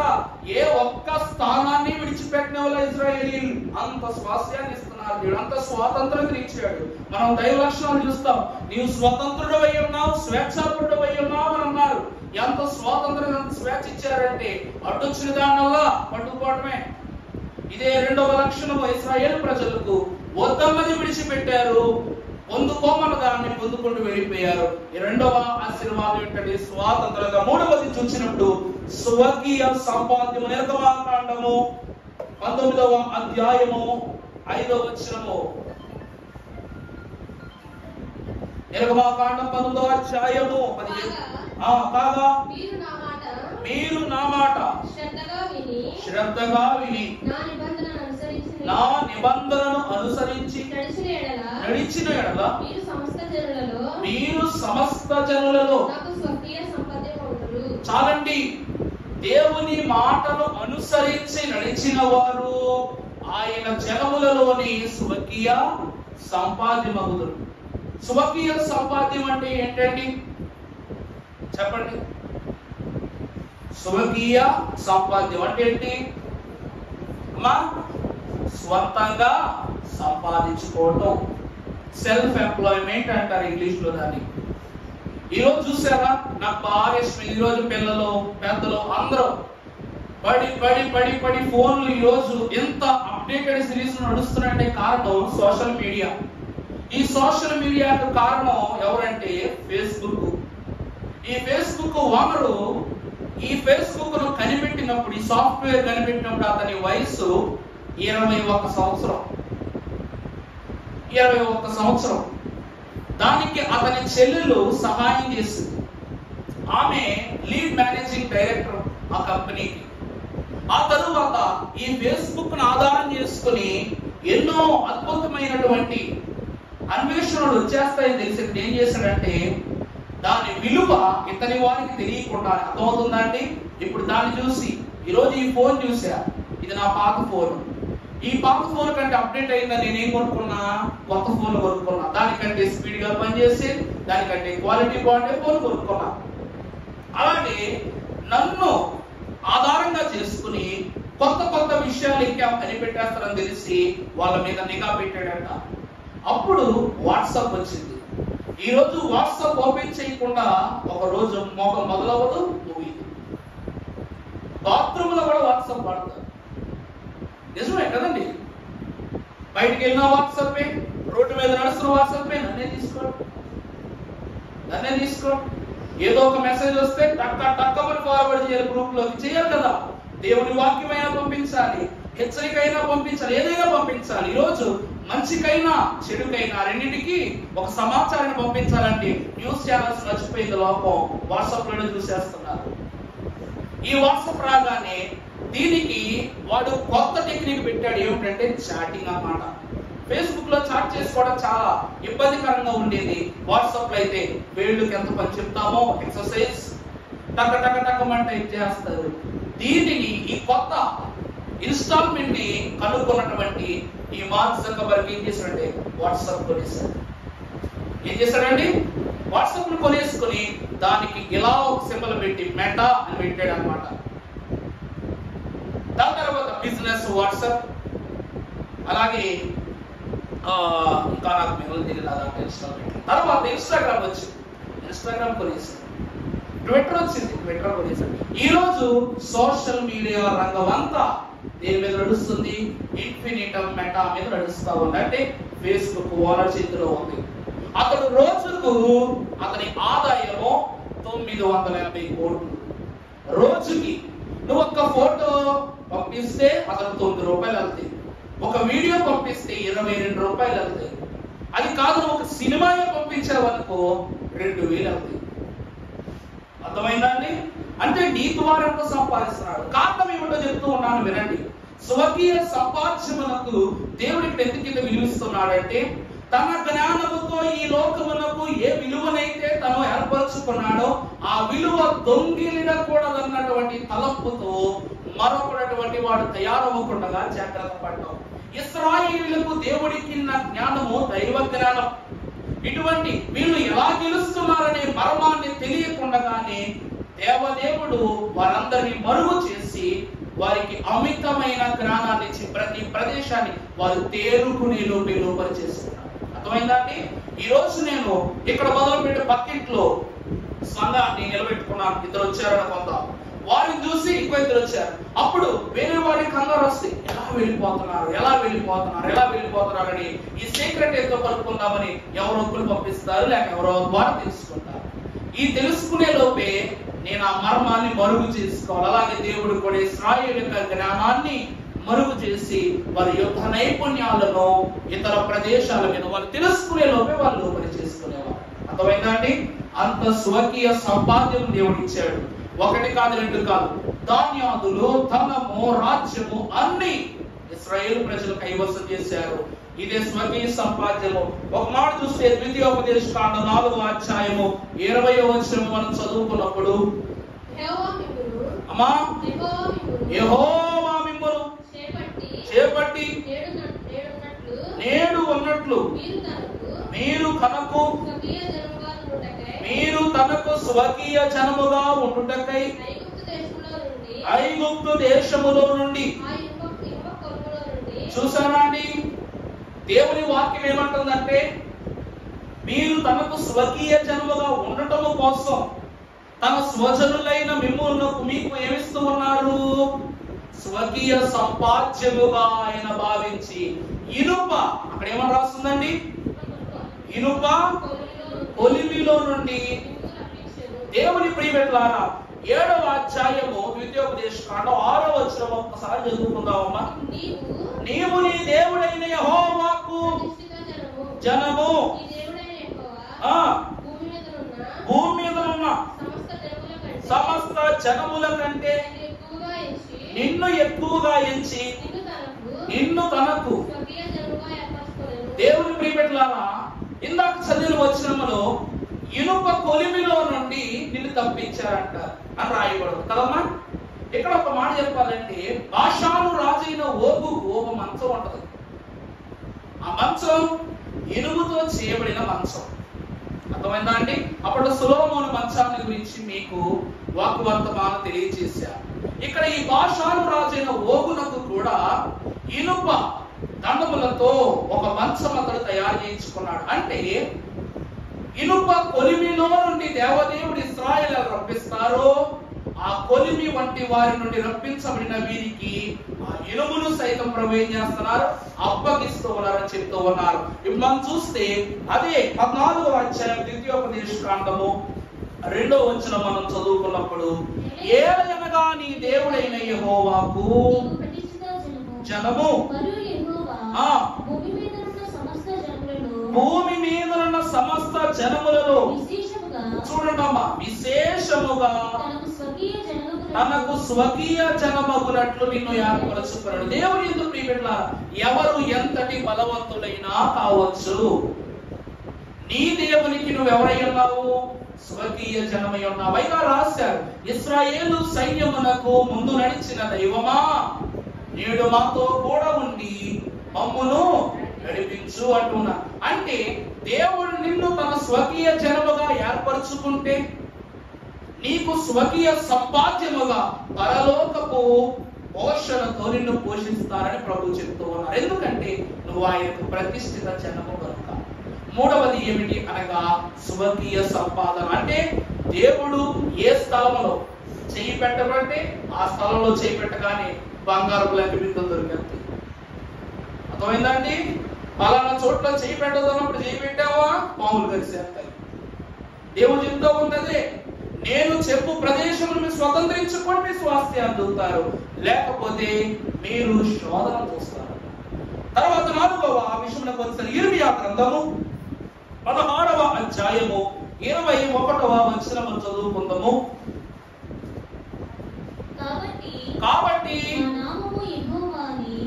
ఏ ఒక్క స్థానాన్ని విడిచిపెట్టిన వాళ్ళ ఇశ్రాయేలీయులు అంత స్వాస్యాన్ని ఇస్తున్నారు. దేవుడు అంత స్వాతంత్రం ఇచ్చాడు. మనం దైవ లక్షణాలు చూస్తాం. నీవు స్వతంత్రుడు అయి ఉన్నావు, స్వేచ్ఛాపరుడు అయి ఉన్నావు అని అన్నారు. ఎంత స్వాతంత్రం, ఎంత స్వేచ్ఛ ఇచ్చారంటే అడ్డొచ్చిన దానివల్ల పట్టుకోవడమే. ఇదే 2వ లక్షణము. ఇశ్రాయేలు ప్రజలకు వద్దన్నది విడిచిపెట్టారు, పొందుకోమన్న దాన్ని పొందుకుంటూ వెళ్ళిపోయారు. ఈ 2వ ఆశీర్వాదం ఏంటంటే స్వాతంత్రత. 3వది చూసినప్పుడు స్వర్గీయ సంపాద్యము. నిర్గమాకాండము 19వ అధ్యాయము 5వ వచనము. నిర్గమాకాండం 19వ అధ్యాయము 15. కాగా మీరు నా మాట శ్రద్ధగా విని నా నిబంధనను అనుసరించి నడిచిన ఎడల మీరు సమస్త జనులలో. చాలండి, దేవుని మాటను అనుసరించి నడిచిన వారు ఆయన జనములలోని స్వకీయ సంపాద్యమగుదురు. స్వకీయ సంపాద్యం అంటే ఏంటండి చెప్పండి? స్వకీయ సంపాద్యం అంటే ఏంటి అమ్మా? స్వంతంగా సంపాదించుకోవటం, సెల్ఫ్ ఎంప్లాయ్మెంట్ అంటారు ఇంగ్లీష్ లో దాన్ని. ఈరోజు చూసారా, నాకు బాగా ఇష్టం. ఈరోజు పిల్లలు పెద్దలు అందరూ పడి పడి పడి పడి ఫోన్లు ఈరోజు ఎంత అప్డేటెడ్ సిరీస్ నడుస్తున్నాయంటే కారణం సోషల్ మీడియా. ఈ సోషల్ మీడియాకు కారణం ఎవరంటే ఫేస్బుక్. ఈ ఫేస్బుక్ ఓనరు ఈ ఫేస్బుక్ ను కనిపెట్టినప్పుడు, ఈ సాఫ్ట్వేర్ కనిపెట్టినప్పుడు అతని వయసు 21 సంవత్సరం. 21 సంవత్సరం. దానికి అతని చెల్లెలు సహాయం చేసింది. ఆమె లీడ్ మేనేజింగ్ డైరెక్టర్ ఆ కంపెనీకి. ఆ తరువాత ఈ ఫేస్బుక్ ను ఆధారం చేసుకుని ఎన్నో అద్భుతమైనటువంటి అన్వేషణలు వచ్చేస్తాయని తెలిసి ఏం చేశాడంటే దాని విలువ ఇతని వారికి తెలియకుండా. అర్థమవుతుందా అండి? ఇప్పుడు దాన్ని చూసి ఈరోజు ఈ ఫోన్ చూసా, ఇది నా పాత ఫోన్. ఈ పాత ఫోన్ కంటే అప్డేట్ అయిందని నేనేం కొనుక్కున్నా? కొత్త ఫోన్ కొనుక్కున్నా. దానికంటే స్పీడ్ గా పనిచేసి, దానికంటే క్వాలిటీ బాగుండే ఫోన్ కొనుక్కున్నా. అలాగే నన్ను ఆధారంగా చేసుకుని కొత్త కొత్త విషయాలు ఇంకా కనిపెట్టేస్తారని తెలిసి వాళ్ళ మీద నిఘా పెట్టాడంట. అప్పుడు వాట్సాప్ వచ్చింది. ఈ రోజు వాట్సాప్ ఓపెన్ చేయకుండా ఒక రోజు మొదలవదు, ముగిదు. బాత్రూమ్ లో కూడా వాట్సాప్ వాడతారు. నిజమే కదండి? బయటికి వెళ్ళిన వాట్సాపే, రోడ్డు మీద నడుస్తున్న వాట్సాపే. నన్నే తీసుకో. ఏదో ఒక మెసేజ్ వస్తే టక్కమని ఫార్వర్డ్ చేయాలి, గ్రూప్ లోకి చేయాలి కదా. దేవుని వాక్యమైనా పంపించాలి, హెచ్చరికైనా పంపించాలి, ఏదైనా పంపించాలి. ఈరోజు మంచికైనా చెడుకైనా రెండింటికి ఒక సమాచారాన్ని పంపించాలంటే న్యూస్ ఛానల్స్ మర్చిపోయింది లోపం. వాట్సాప్ లోనే చూసేస్తున్నారు. ఈ వాట్సాప్ రాగానే దీనికి వాడు కొత్త టెక్నిక్ పెట్టాడు. ఏమిటంటే చాటింగ్ అన్నమాట. ఫేస్బుక్ లో చాట్ చేసుకోవడం చాలా ఇబ్బందికరంగా ఉండేది. వాట్సాప్ లో అయితే వేళ్ళకి ఎంత పని చెప్తామో ఎక్సర్సైజ్ టక్ టైప్ చేస్తారు. దీనిని ఈ కొత్త ఇన్స్టాల్మెంట్ ని కనుక్కున్నటువంటి ఈ మార్క్ జకర్బర్గ్ ఏం చేశాడంటే వాట్సాప్ కొనేశాడు. ఏం చేశాడండి? వాట్సాప్ ను కొనేసుకుని దానికి ఇలా ఒక సింబల్ పెట్టి మెటా అని పెట్టాడు అనమాట. దాని తర్వాత బిజినెస్ వాట్సాప్, అలాగే ఇంకా నాకు మిగిలిన తెలియదు. తర్వాత ఇన్స్టాగ్రామ్ వచ్చింది. ఇన్స్టాగ్రామ్ కొనేసాడు. ట్విట్టర్ వచ్చింది. ట్విట్టర్ కొనేసాడు. ఈ రోజు సోషల్ మీడియా రంగం అంతా దేని మీద నడుస్తుంది? ఇన్ఫినిటమ్ మెటా మీద నడుస్తా ఉంది. అంటే ఫేస్బుక్ ఓనర్ చేతిలో ఉంది. అతడు రోజుకు అతని ఆదాయము 950 కోట్లు. రోజుకి నువ్వు ఒక్క ఫోటో పంపిస్తే అతను 9 రూపాయలు వెళ్తాయి. ఒక వీడియో పంపిస్తే 22 రూపాయలు వెళ్తాయి. అది కాదు ఒక సినిమాయే పంపించావనుకో 2000 అవుతుంది. అర్థమైందా అండి? అంటే నీ ద్వారా ఎంత సంపాదిస్తున్నాడు? కారణం ఏమిటో చెప్తూ ఉన్నాను వినండి. స్వకీయ సంపాద్యమునకు దేవుడు ఇక్కడ ఎందుకు విలువిస్తున్నాడంటే, తన జ్ఞానముతో ఈ లోకమునకు ఏ విలువనైతే తను ఏర్పరచుకున్నాడో ఆ విలువ దొంగిలినకూడదన్నటువంటి తలంపుతో మరొకటువంటి వాడు తయారవ్వకుండా జాగ్రత్త పడ్డాం. ఇశ్రాయేలీయులకు దేవుడికి జ్ఞానము దైవ జ్ఞానం. ఇటువంటి వీళ్ళు ఎలా గెలుస్తున్నారనే మర్మాన్ని తెలియకుండానే దేవదేవుడు వారందరినీ మరుగు చేసి వారికి అమితమైన జ్ఞానాన్ని ఇచ్చి ప్రతి ప్రదేశాన్ని వారు తేరుకునే లోపలి చేస్తున్నారు. అర్థమైందా అండి? ఈ రోజు నేను ఇక్కడ మొదలుపెట్టే పక్కింట్లో సంఘాన్ని నిలబెట్టుకున్నాను. 2 వచ్చారని కొంత, వారిని చూసి ఇంకో 2 వచ్చారు. అప్పుడు వేరే వాడి కంగారు వస్తే ఎలా వెళ్ళిపోతున్నారు అని ఈ సీక్రెట్ ఏదో కలుపుకుందామని ఎవరో ఒకరు పంపిస్తారు, లేక ఎవరో ద్వారా తెలుసుకుంటారు. ఈ తెలుసుకునే లోపే నేను ఆ మర్మాన్ని మరుగు చేసుకోవాలి. అలాగే దేవుడు కూడా ఇశ్రాయేలు యొక్క జ్ఞానాన్ని మరుగు చేసి వారి యుద్ధ నైపుణ్యాలను ఇతర ప్రదేశాల మీద వాళ్ళు తెలుసుకునే లోపే వాళ్ళు లోపలి చేసుకునేవారు. అర్థమైందా అండి? అంత స్వకీయ సంపాద్యం దేవుడు ఇచ్చాడు. 1 కాదు 2 కాదు, ధాన్యాదులు, ధనము, రాజ్యము అన్ని ఇశ్రాయేలు ప్రజలు కైవసం చేశారు. ఇదే స్వకీయ సంపాద్యము. ఒక మాట చూస్తే ద్వితీయోపదేశకాండం 4వ అధ్యాయము 20వ వచనం మనం చదువుకున్నప్పుడు, అమ్మా యెహోవా మిమ్మును చేపట్టి నేడు ఉన్నట్లు మీరు తనకు స్వకీయ జనముగా ఉండుటకై ఐగుప్తు దేశములో నుండి. చూసారా అండి? దేవుని వాక్యం ఏమంటుందంటే, మీరు తనకు స్వకీయ జనముగా ఉండటము కోసం తన స్వజనులైన మీకు ఏమిస్తూ ఉన్నారు? స్వకీయ సంపాద్యముగా ఆయన భావించి ఇనుప, అక్కడ ఏమని రాస్తుందండి? ఇనుప కొలిమిలో నుండి. దేవుని ప్రియబిడ్డలారా, 7వ అధ్యాయము ద్వితీయోపదేశకాండం 6వ వచనం ఒక్కసారి చదువుకుందామమ్మా. నీవు నీ దేవుడైన యెహోవాకు జనము, భూమి మీద ఉన్న సమస్త జనముల కంటే నిన్ను ఎక్కువగా ఎంచి నిన్ను తనకు. దేవుని ప్రియబిడ్డలారా, ఇందాక చదివిన వచనములో ఇనుప కొలిమిలో నుండి నిన్ను తప్పించారంట అని రాయబడదు కదమ్మా. ఇక్కడ ఒక మాట చెప్పాలంటే, బాషాను రాజైన ఓగుకు ఒక మంచం ఉంటది. ఆ మంచం ఇనుముతో చేయబడిన మంచం. అర్థమైందా అండి? అప్పుడు సొలొమోను మంచాన్ని గురించి మీకు వాగ్వర్తమానం తెలియజేశారు. ఇక్కడ ఈ బాషాను రాజైన ఓగునకు కూడా ఇనుప దండములతో ఒక మంచం అతడు తయారు చేయించుకున్నాడు. అంటే ఇనుప కొలిమిలో నుండి దేవదేవుడు ఇశ్రాయేలును రప్పిస్తారో ఆ కొలిమి వంటి వారి నుండి రప్పించబడిన వీరికి ఆ ఇనుమును సైతం ప్రవేశం చేస్తున్నారు, అప్పగిస్తూ ఉన్నారని చెప్తూ ఉన్నారు. ఇప్పుడు మనం చూస్తే అదే 14వ అధ్యాయం ద్వితీయోపదేశకాండము 2వ వచనం మనం చదువుకున్నప్పుడు, ఏలయనగా నీ దేవుడైన యెహోవాకు జనము, భూమి మీద ఉన్న సమస్త జనములలో చూడమ్మా విశేషముగా తనకు స్వకీయ జనమగునట్లు నిన్ను ఏర్పరచుకున్నాడు. దేవుని యందు ప్రియబిడ్డలారా, ఎవరు ఎంతటి బలవంతులైనా కావచ్చు, నీ దేవునికి నువ్వు ఎవరై ఉన్నావు? స్వకీయ జనమై ఉన్నావు. అయినా రాశారు, ఇశ్రాయేలు సైన్యమునకు ముందు నడిచిన దైవమా, నేడు మాతో కూడా ఉండి మమ్మును నడిపించు అంటున్నా. అంటే దేవుడు నిన్ను తన స్వకీయ జనముగా ఏర్పరచుకుంటే నీకు స్వకీయ సంపాద్యముగా పరలోకపు పోషణతో నిన్ను పోషిస్తారని ప్రభు చెప్తూ ఉన్నారు. ఎందుకంటే నువ్వు ఆయనకు ప్రతిష్ఠిత జనము కనుక. 3వది ఏమిటి అనగా స్వకీయ సంపాదన. అంటే దేవుడు ఏ స్థలంలో చేయి పెట్టమంటే ఆ స్థలంలో చేయి పెట్టగానే బంగారపు లెక్క బిందులు దొరికింది. అర్థమైందండి? పలానా చోట్ల చేయి పెట్టదన్నప్పుడు చేయి పెట్టావా పాములు కలిసేస్తాయి. దేవుడు చెప్తూ ఉన్నదే, నేను చెప్పు ప్రదేశమును మీరు స్వతంత్రించుకొని మీ స్వాస్థ్యాన్ని అందుతారు, లేకపోతే మీరు శోధన చూస్తారు. తర్వాత 4వ విషయంలోకి వచ్చిన ఇర్మియా గ్రంథము 16వ అధ్యాయము 21వ వచనము చదువుకుందాము. కాబట్టి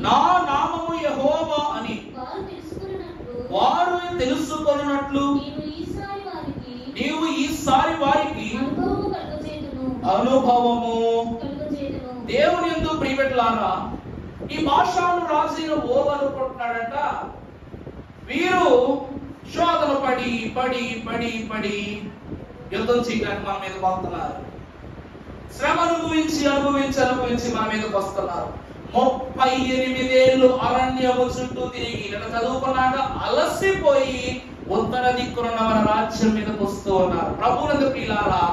నా నామము యెహోవా అని వారు తెలుసుకొనున్నట్లు నీవు ఈసారి వారికి అనుభవము. దేవుని యందు ప్రియబిడ్డలారా, ఈ భాషను రాసిన ఓగు అనుకుంటున్నాడంట, వీరు శోధన పడి పడి పడి పడి యుద్ధం చేయడానికి మన మీదకి వస్తున్నారు. శ్రమ అనుభవించి అనుభవించి అనుభవించి మన మీదకి వస్తున్నారు. 38 ఏళ్ళు అరణ్యము చుట్టూ తిరిగి ఇక్కడ చదువుకున్నాక అలసిపోయి ఉత్తర దిక్కునున్న మన రాజ్యం మీదకి వస్తూ ఉన్నారు. ప్రభువునందు ప్రియులారా,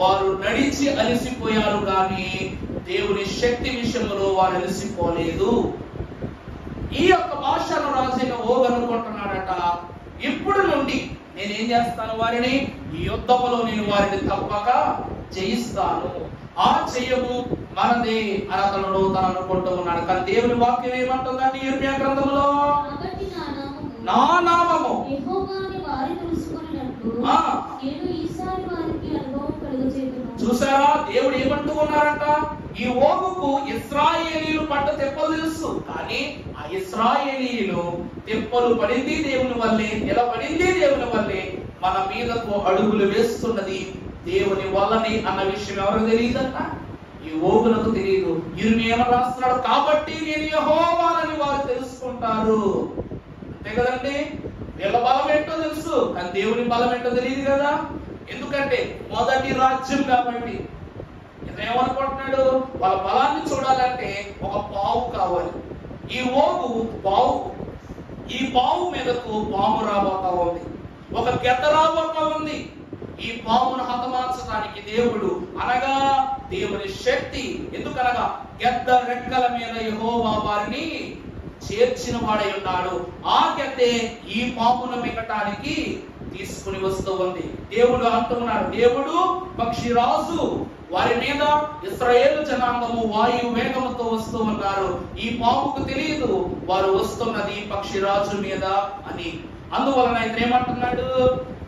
వారు నడిచి అలసిపోయారు కానీ దేవుని శక్తి విషయంలో వారు అలసిపోలేదు. ఈ యొక్క భాషను రాసిన ఓగు అనుకుంటున్నాడట, ఇప్పుడు నుండి నేనేం చేస్తాను, వారిని ఈ యుద్ధములో నేను వారిని తప్పక జయిస్తాను. ఆ జయము మనదే అని అతను తను అనుకుంటూ ఉన్నాడు. కానీ దేవుని వాక్యం ఏమంటుందండి ఇర్మియా గ్రంథంలో? నా నామము చూసారా, దేవుడు ఏమంటూ ఉన్నారంట, ఈ ఓగుకు ఇశ్రాయేలీయులు పడ్డ తెప్పలు తెలుసు, కానీ ఆ ఇశ్రాయేలీయులు తెప్పలు పడింది దేవుని వల్లే, నిలబడింది దేవుని వల్లే, మన మీదకు అడుగులు వేస్తున్నది దేవుని వల్లనే అన్న విషయం ఎవరికి తెలియదంట, ఈ ఓగులకు తెలియదు. ఇర్మియా ఏమని రాస్తున్నాడు, కాబట్టి నేను యెహోవానని వారు తెలుసుకుంటారు. అంతే కదండి, వీళ్ళ బలం ఏంటో తెలుసు, కానీ దేవుని బలం ఏంటో తెలియదు కదా. ఎందుకంటే మొదటి రాజ్యం కాబట్టి ఏమనుకుంటున్నాడు, వాళ్ళ బలాన్ని చూడాలంటే ఒక పావు కావాలి. ఈ ఓగు పావు, ఈ పావు మీదకు పాము రాబోతా ఉంది, ఒక గెద్ద రాబోతా ఉంది. ఈ పామును హతమార్చడానికి దేవుడు అనగా దేవుని శక్తి, ఎందుకనగా గెద్ద రెక్కల మీద యెహోవా వారిని చేర్చిన వాడై ఉన్నాడు. ఆ గెద్దే ఈ పామును మింగటానికి తీసుకుని వస్తూ ఉంది. దేవుడు అంటున్నాడు, దేవుడు పక్షిరాజు వారి మీద ఇశ్రాయేలు జనాంగము వాయు వేగముతో వస్తూ ఉన్నారు. ఈ పాముకు తెలియదు వారు వస్తున్నది పక్షిరాజు మీద అని. అందువలన అయితే ఏమంటున్నాడు,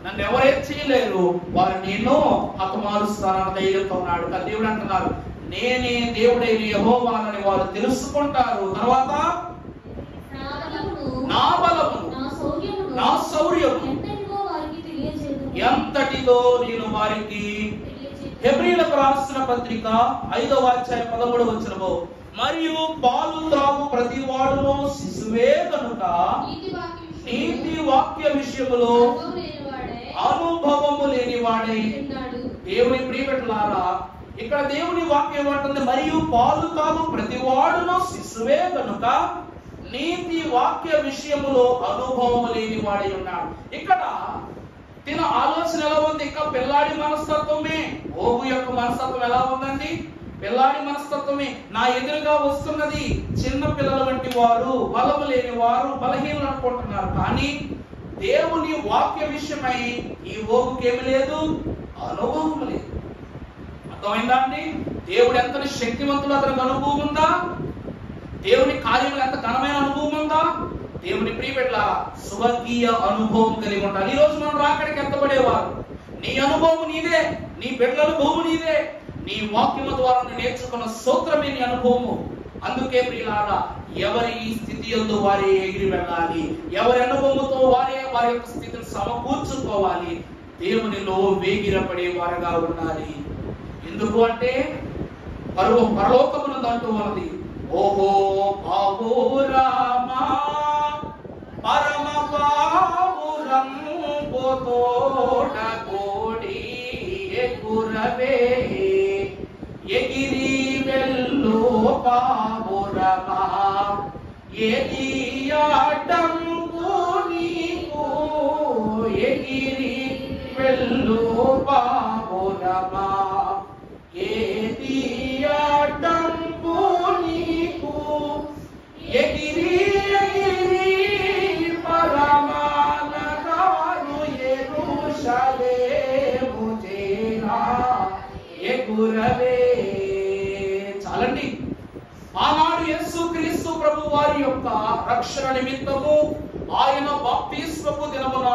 నన్ను ఎవరేం చేయలేరు, వారు నేను హతమారుస్తానని ధైర్యంతో ఉన్నాడు. కానీ దేవుడు అంటున్నారు, నేనే దేవుడైన యెహోవానని వారు తెలుసుకుంటారు. తర్వాత నా బలము నా శౌర్యము ఎంతటిదో నేను వారికి. హెబ్రీయులకు రాసిన పత్రిక 5వ అధ్యాయం 13వ వచనము, మరియు పాలు త్రాగు ప్రతి వాడును శిశువే కనుక నీతి వాక్య విషయములో అనుభవము లేని వాడై. దేవుని ప్రియబిడ్డలారా, ఇక్కడ దేవుని వాక్యం ఏమంటుంది, మరియు పాలు తాగు ప్రతి వాడును శిశువే కనుక నీతి వాక్య విషయములో అనుభవము లేని వాడై ఉన్నాడు. ఇక్కడ తిన ఆలోచన ఎలా ఉంది, ఇంకా పిల్లాడి మనస్తత్వమే. ఓగు యొక్క మనస్తత్వం ఎలా ఉందండి, పిల్లాడి మనస్తత్వమే. నా ఎదురుగా వస్తున్నది చిన్న పిల్లల వంటి వారు, బలము లేని వారు, బలహీనులు అనుకుంటున్నారు. కానీ దేవుని వాక్య విషయమై ఈ ఓగుకేమి లేదు, అనుభవం లేదు. అర్థమైందా అండి? దేవుడు ఎంత శక్తివంతుడు, అతనికి అనుభవం ఉందా? దేవుని కార్యములు ఎంత ఘనమైన అనుభవం ఉందా? దేవుని ప్రియబిడ్డల స్వర్గీయ అనుభవం కలిగి ఉంటారు. ఈ రోజు మనం రాకడికి ఎత్తబడేవారు, నీ అనుభవం నీదే, నీ బిడ్డల అనుభవం నీదే, నీ వాక్యము ద్వారా నేర్చుకున్న సూత్రమే నీ అనుభవము. అందుకే ప్రియులారా, ఎవరి స్థితి యందు వారే ఎగిరి వెళ్ళాలి, ఎవరి అనుభవంతో వారే వారి యొక్క స్థితిని సమకూర్చుకోవాలి, దేవునిలో వేగిరపడే వారుగా ఉండాలి. ఎందుకు అంటే పరలోకమునందు అంటూ ఉన్నది, ఓహో బాబు రామా పరమ పావురం పోతోడ కోడి ఎగురవే ఎగిరి వెళ్ళు పావురమా ఏది ఆటంకు నీకు ఎగిరి వెళ్ళు పావురమా ఏది ఆటంకు నీకు ఎగిరి ఎగిరి పరమానగాను యెరూషలేము చేరా ఎగురవే. చాలండి, ఆనాడు యేసుక్రీస్తు ప్రభు వారి యొక్క రక్షణ నిమిత్తము ఆయన బాప్తిస్మపు దినమున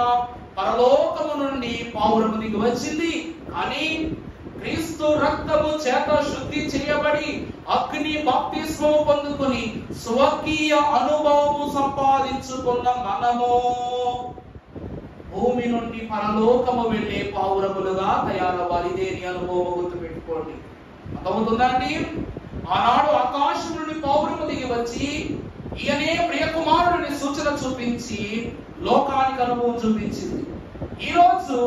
పరలోకము నుండి పావురము దిగి వచ్చింది. కానీ క్రీస్తు రక్తము చేత శుద్ధి చేయబడి అగ్ని బాప్తిస్మము పొందుకొని స్వకీయ అనుభవము సంపాదించుకున్న మనము భూమి నుండి పరలోకము వెళ్ళే పావురములుగా తయారవ్వాలి. దేని అనుభవం గుర్తుపెట్టుకోండి. అర్థమవుతుందండి? ఆనాడు ఆకాశం నుండి పావురము దిగి వచ్చి ఈయనే ప్రియకుమారుడిని సూచన చూపించి లోకానికి అనుభవం చూపించింది. ఈ రోజు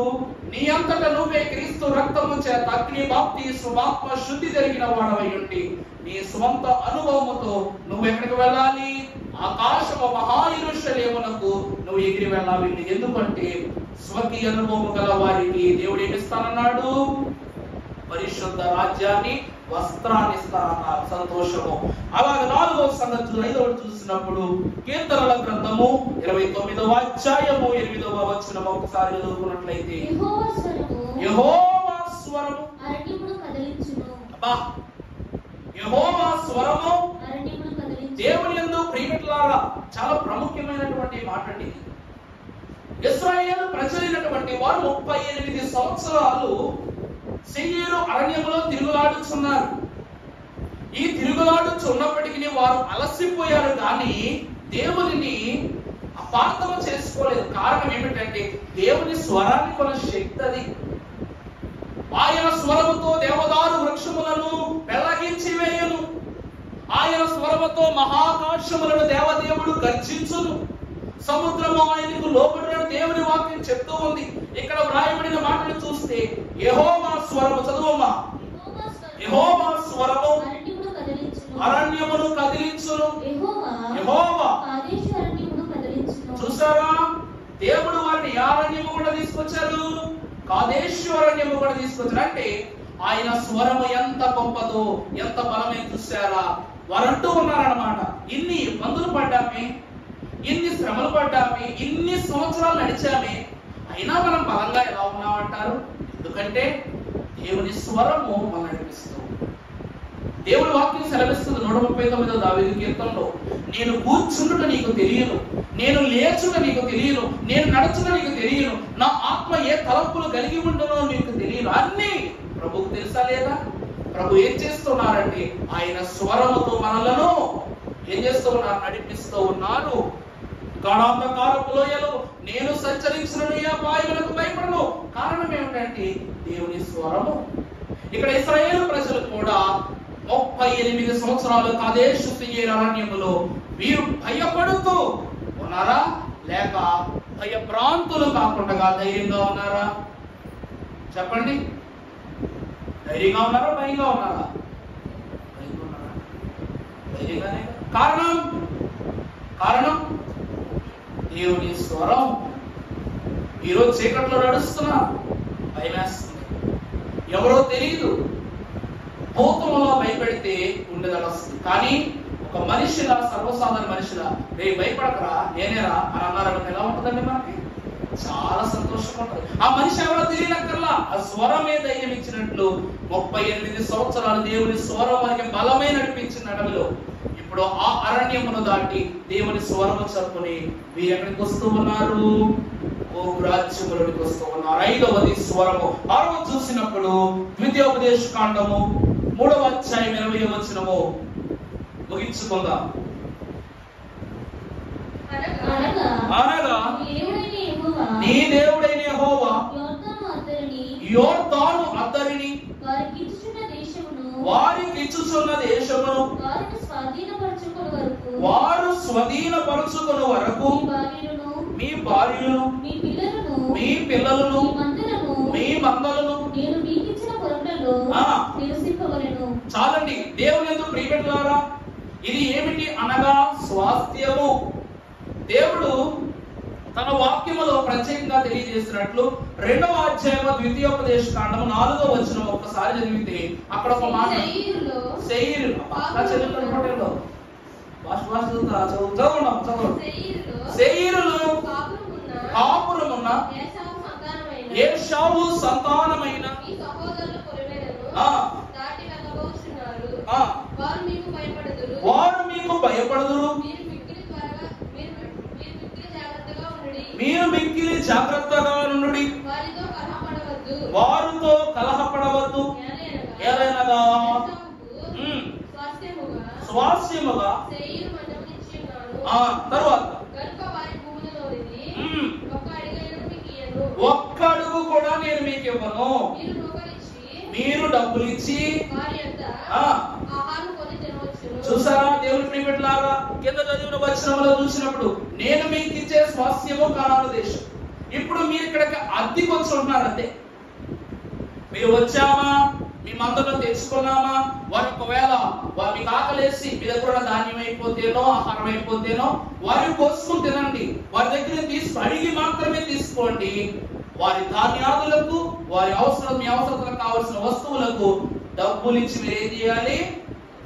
నీ అంతట నువ్వే క్రీస్తు రక్తము చేత అగ్ని బాప్తిస్మ శుద్ధి జరిగిన వాడవై ఉండి నీ స్వంత అనుభవముతో నువ్వు ఎక్కడికి వెళ్ళాలి? ఆకాశము మహా యెరూషలేమునకు నువ్వు ఎగిరి వెళ్ళాలి. ఎందుకంటే స్వకీయ అనుభవము గల వారికి దేవుడు ఏమిస్తానన్నాడు? పరిశుద్ధ రాజ్యాన్ని, వస్త్రాన్ని ఇస్తానన్నారు. సంతోషము. అలాగే 4వ సంగతి 5వ చూసినప్పుడు కీర్తనల గ్రంథము 29వ అధ్యాయము 8వ వచనం ఒకసారి చదువుకున్నట్లయితే యెహోవా స్వరము అరణ్యమును కదిలించును. అబ్బా, యెహోవా స్వరము అరణ్యమును కదిలించును. దేవుని యందు ప్రియమిత్రులారా చాలా ప్రాముఖ్యమైనటువంటి మాట అండి. ఇశ్రాయేలు ప్రజలైనటువంటి వారు 38 సంవత్సరాలు శేయీరు అరణ్యములో తిరుగులాడుచున్నారు. ఈ తిరుగులాడుచున్నప్పటికీ వారు అలసిపోయారు, కానీ దేవునిని అపార్థం చేసుకోలేదు. కారణం ఏమిటంటే దేవుని స్వరాన్ని కొన శక్తి అది. ఆయన స్వరముతో దేవదారు వృక్షములను పెళ్లగించి వేయును. ఆయన స్వరముతో మహాకాశములను దేవదేవుడు గర్జించును. సముద్రము ఆయనకు లోబడిన దేవుని వాక్యం చెప్తూ ఉంది. ఇక్కడ వ్రాయబడిన మాటలు చూస్తే యెహోవా స్వరము, చదువమ్మా, యెహోవా స్వరము అరణ్యమును కదిలించును. యెహోవా చూసారా? దేవుడు వారిని అరణ్యము కూడా తీసుకొచ్చారు, కాదేశు అరణ్యము కూడా తీసుకొచ్చారు. అంటే ఆయన స్వరము ఎంత గొప్పదో, ఎంత బలమైన చూసారా? వారంటూ ఉన్నారన్నమాట, ఇన్ని ఇబ్బందులు పడ్డామే, ఇన్ని శ్రమలు పడ్డామే, ఇన్ని సంవత్సరాలు నడిచామే, అయినా మనం బలంగా ఎలా ఉన్నామంటారు? ఎందుకంటే దేవుని స్వరము మనం నడిపిస్తుంది. దేవుడి వాక్యం సెలవిస్తుంది 139వ దావీదు కీర్తనలో, నేను కూర్చుండుట నీకు తెలియను, నేను లేచుట నీకు తెలియను, నేను నడుచుట నీకు తెలియను, నా ఆత్మ ఏ తలంపులు కలిగి ఉండునో నీకు తెలియను. అన్ని ప్రభువుకు తెలుసా లేదా? ప్రభు ఏం చేస్తున్నారంటే ఆయన స్వరముతో మనలను ఏం చేస్తూ ఉన్నారు? నడిపిస్తూ ఉన్నారు. గాఢాంధకారపు లోయలో నేను సంచరించిన ఏ అపాయములకు భయపడను. కారణం ఏమిటంటే దేవుని స్వరము. ఇక్కడ ఇశ్రాయేలు ప్రజలు కూడా 38 సంవత్సరాలు కాదేశు శేయీరు అరణ్యములో వీరు భయపడుతూ ఉన్నారా, లేక భయభ్రాంతులు కాకుండా ధైర్యంగా ఉన్నారా? చెప్పండి, ధైర్యంగా ఉన్నారా, భయంగా ఉన్నారా? ధైర్యంగానే. కారణం దేవుని స్వరం. ఈరోజు చీకట్లో నడుస్తున్నా, భయమేస్తుంది, ఎవరో తెలియదు, భూతంలో భయపెడితే ఉండదలస్తుంది. కానీ ఒక మనిషిలా, సర్వసాధారణ మనిషిలా, రే భయపడకరా నేనేరా అని అన్నారంటే ఎలా ఉంటుందండి? మనకి చాలా సంతోషంగా ఉంటుంది. ఆ మనిషి ఎవరో తెలియనక్కర్లా, ఆ స్వరమే ధైర్యం ఇచ్చినట్లు 38 సంవత్సరాలు దేవుని స్వరం మనకి బలమే నడిపించిన అడవిలో ఇప్పుడు ఆ అరణ్యమును దాటి దేవుని స్వరము చెప్పుని వీరు ఎక్కడికి వస్తూ ఉన్నారు? ఓ రాజ్యములోనికి వస్తూ ఉన్నారు. 5వది స్వరము. 6వ చూసినప్పుడు ద్వితీయోపదేశ కాండము 3వ అధ్యాయం 20వ వచనము ముగించుకుందాం. అనగా నీ దేవుడైన యెహోవా యోర్దాను అద్దరిని వారికి ఇచ్చుచున్న దేశమును వారు స్వాధీనపరచుకుని వరకు మీ భార్యలను, మీ పిల్లలను, మీ మందలను చాలండి. దేవుని యందు ప్రియమిత్రులారా, ఇది ఏమిటి అనగా స్వాస్థ్యము. దేవుడు తన వాక్యములో ప్రత్యేకంగా తెలియజేసినట్లు 2వ అధ్యాయం ద్వితీయోపదేశ కాండము 4వ వచనం ఒక్కసారి చదివితే అక్కడ ఒక మాట, శేయీరు శేయీరులో కాపురమున్న ఏశావు సంతానమైన వారు మీకు భయపడదురు. మీరు మిక్కిలి జాగ్రత్తగా ఉండుడి. వారితో కలహపడవద్దు. ఏలైనగా స్వాస్యముగా తరువాత ఒక్క అడుగు కూడా నేను మీకు ఇవ్వను. మీరు డబ్బులు ఇచ్చి చూసారా దేవుని ప్రియబిడ్డలారా, కింద చదివిన వచనంలో చూసినప్పుడు నేను మీకు ఇచ్చే స్వాస్థ్యము కనాను దేశం. ఇప్పుడు మీరు ఇక్కడికి అద్దెకి వచ్చి ఉంటున్నారు అంతే. మీరు వచ్చామా, మీ మందలో తెచ్చుకున్నామా, వారు ఒకవేళ వారికి ఆకలేసి మీ దగ్గర ఉన్న ధాన్యం అయిపోతేనో ఆహారం అయిపోతేనో వారి కోసం తినండి. వారి దగ్గర అడిగి మాత్రమే తీసుకోండి. వారి ధాన్యాదులకు వారి మీ అవసరాలకు కావలసిన వస్తువులకు డబ్బులు ఇచ్చి మీరు ఏం చేయాలి?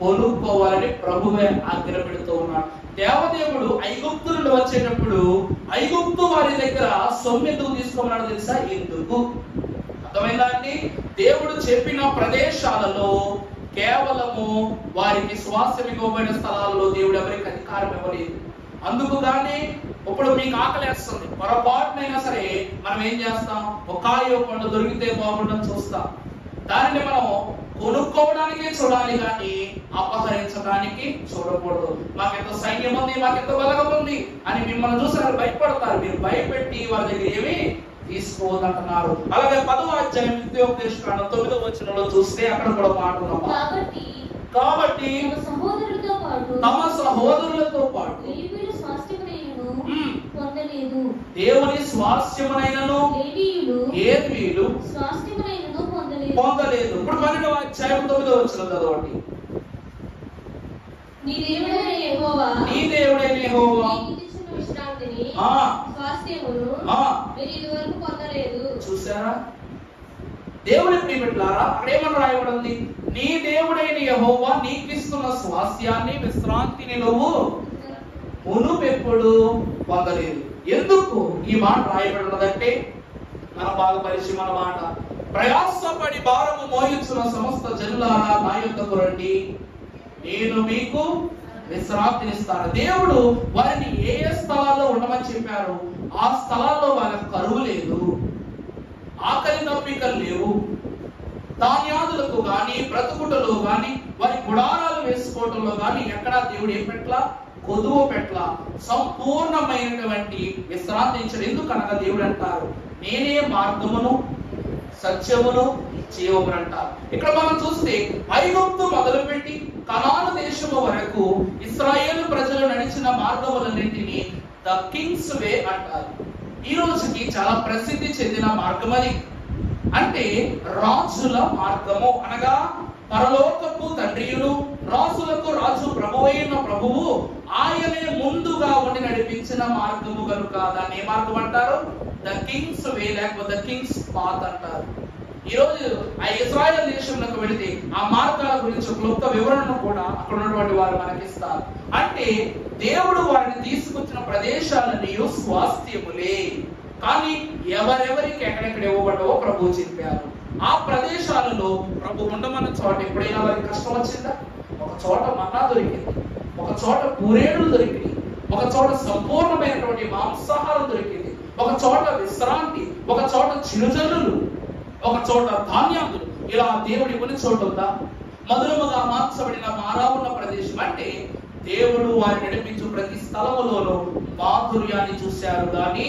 కొనుక్కోవాలని ప్రభువే ఆజ్ఞ పెడుతూ ఉన్నాడు. దేవదేవుడు ఐగుప్తు నుండి వచ్చేటప్పుడు ఐగుప్తు వారి దగ్గర సొమ్మెందుకు తీసుకోమన్నాడు తెలుసా? ఎందుకు అర్థమైందా అండి? దేవుడు చెప్పిన ప్రదేశాలలో కేవలము వారికి స్వాస్థ్యం ఇవ్వబడిన స్థలాల్లో దేవుడు ఎవరికి అధికారం ఇవ్వలేదు. అందుకు కానీ ఇప్పుడు మీకు ఆకలేస్తుంది, పొరపాటునైనా సరే మనం ఏం చేస్తాం? ఒకాయో పండు దొరికితే బాగుండని చూస్తాం. దానిని మనం కొనుక్కోవడానికే చూడాలి కానీ అపహరించడానికి చూడకూడదు. మాకెంత సైన్యం ఉంది, మాకెంత బలగం ఉంది అని మిమ్మల్ని చూసి భయపడతారు. మీరు భయపెట్టి వారి దగ్గర ఏమి తీసుకోవద్దంటున్నారు. అలాగే 10వ అధ్యాయం ద్వితీయోపదేశకాండం 9వ వచనంలో చూస్తే అక్కడ కూడా మాట్లాడుతున్నాం. కాబట్టి తమ సహోదరులతో పాటు దేవుని స్వాస్థ్యమునైనను లేవీయులు పొందలేదు. ఇప్పుడు 12వ అధ్యాయం 9వ వచనం చదవండి. నీ దేవుడైన యెహోవా చూసారా? దేవుని ప్రియబిడ్డలారా, అక్కడ ఏమని రాయబడింది? నీ దేవుడైన యెహోవా నీకిస్తున్న స్వాస్థ్యాన్ని, విశ్రాంతిని నువ్వు మునుపెప్పుడు పొందలేదు. ఎందుకు ఈ మాట రాయబడినదంటే, మన బాగా పరిచయం మన మాట, ప్రయాసపడి భారము మోయించున్న సమస్త జనులారా నా యొద్దకు రండి, నేను మీకు విశ్రాంతినిస్తాను. దేవుడు వారిని ఏ ఏ స్థలాల్లో ఉండమని చెప్పారు ఆ స్థలాల్లో వాళ్ళకి కరువు లేదు, ఆకలి దప్పికలు లేవు. ధాన్యాదులకు గాని బ్రతుకుటలో గాని వారి గుడారాలు వేసుకోవటంలో గాని ఎక్కడా దేవుడు ఏం పెట్లా? కొదువు పెట్ల. సంపూర్ణమైనటువంటి విశ్రాంతించడు. ఎందుకనగా దేవుడు అంటారు నేనే మార్గమును సత్యమును జీవమును అంటారు. ఇక్కడ మనం చూస్తే ఐగుప్తు మొదలుపెట్టి కనాను దేశము వరకు ఇశ్రాయేలు ప్రజలు నడిచిన మార్గములన్నింటినీ ద కింగ్స్ వే అంటారు. ఈ రోజుకి చాలా ప్రసిద్ధి చెందిన మార్గం అది. అంటే రాజుల మార్గము అనగా పరలోకపు తండ్రియును రాజులకు రాజు ప్రభువైన ప్రభువు ఆయనే ముందుగా ఉండి నడిపించిన మార్గము కనుక దాన్ని ఏ మార్గం అంటారు? ద కింగ్స్ వే లేకపోతే ద కింగ్స్ పాత్ అంటారు. ఈ రోజు ఆ ఇశ్రాయేల్ దేశంలోకి వెళితే ఆ మార్గాల గురించి క్లుప్త వివరణను కూడా అక్కడ ఉన్నటువంటి వారు మనకిస్తారు. అంటే దేవుడు వారిని తీసుకొచ్చిన ప్రదేశాలన్నీ స్వాస్థ్యములే. కానీ ఎవరెవరికి ఎక్కడెక్కడ ఇవ్వబడ్డవో ప్రభు చెప్పారు. ఆ ప్రదేశాలలో ప్రభు ఉండమన్న చోట ఎప్పుడైనా వారికి కష్టం వచ్చిందా? ఒక చోట మన్నా దొరికింది, ఒక చోట పూరేడులు దొరికింది, ఒక చోట సంపూర్ణమైనటువంటి మాంసాహారం దొరికింది, ఒక చోట విశ్రాంతి, ఒక చోట చిరుజల్లులు, ఒక చోట ధాన్యాదులు. ఇలా దేవుడి కొన్ని చోట ఉందా? మధురముగా మార్చబడిన మారా ఉన్న ప్రదేశం. అంటే దేవుడు వారిని నడిపించు ప్రతి స్థలములోనూ మాధుర్యాన్ని చూశారు కానీ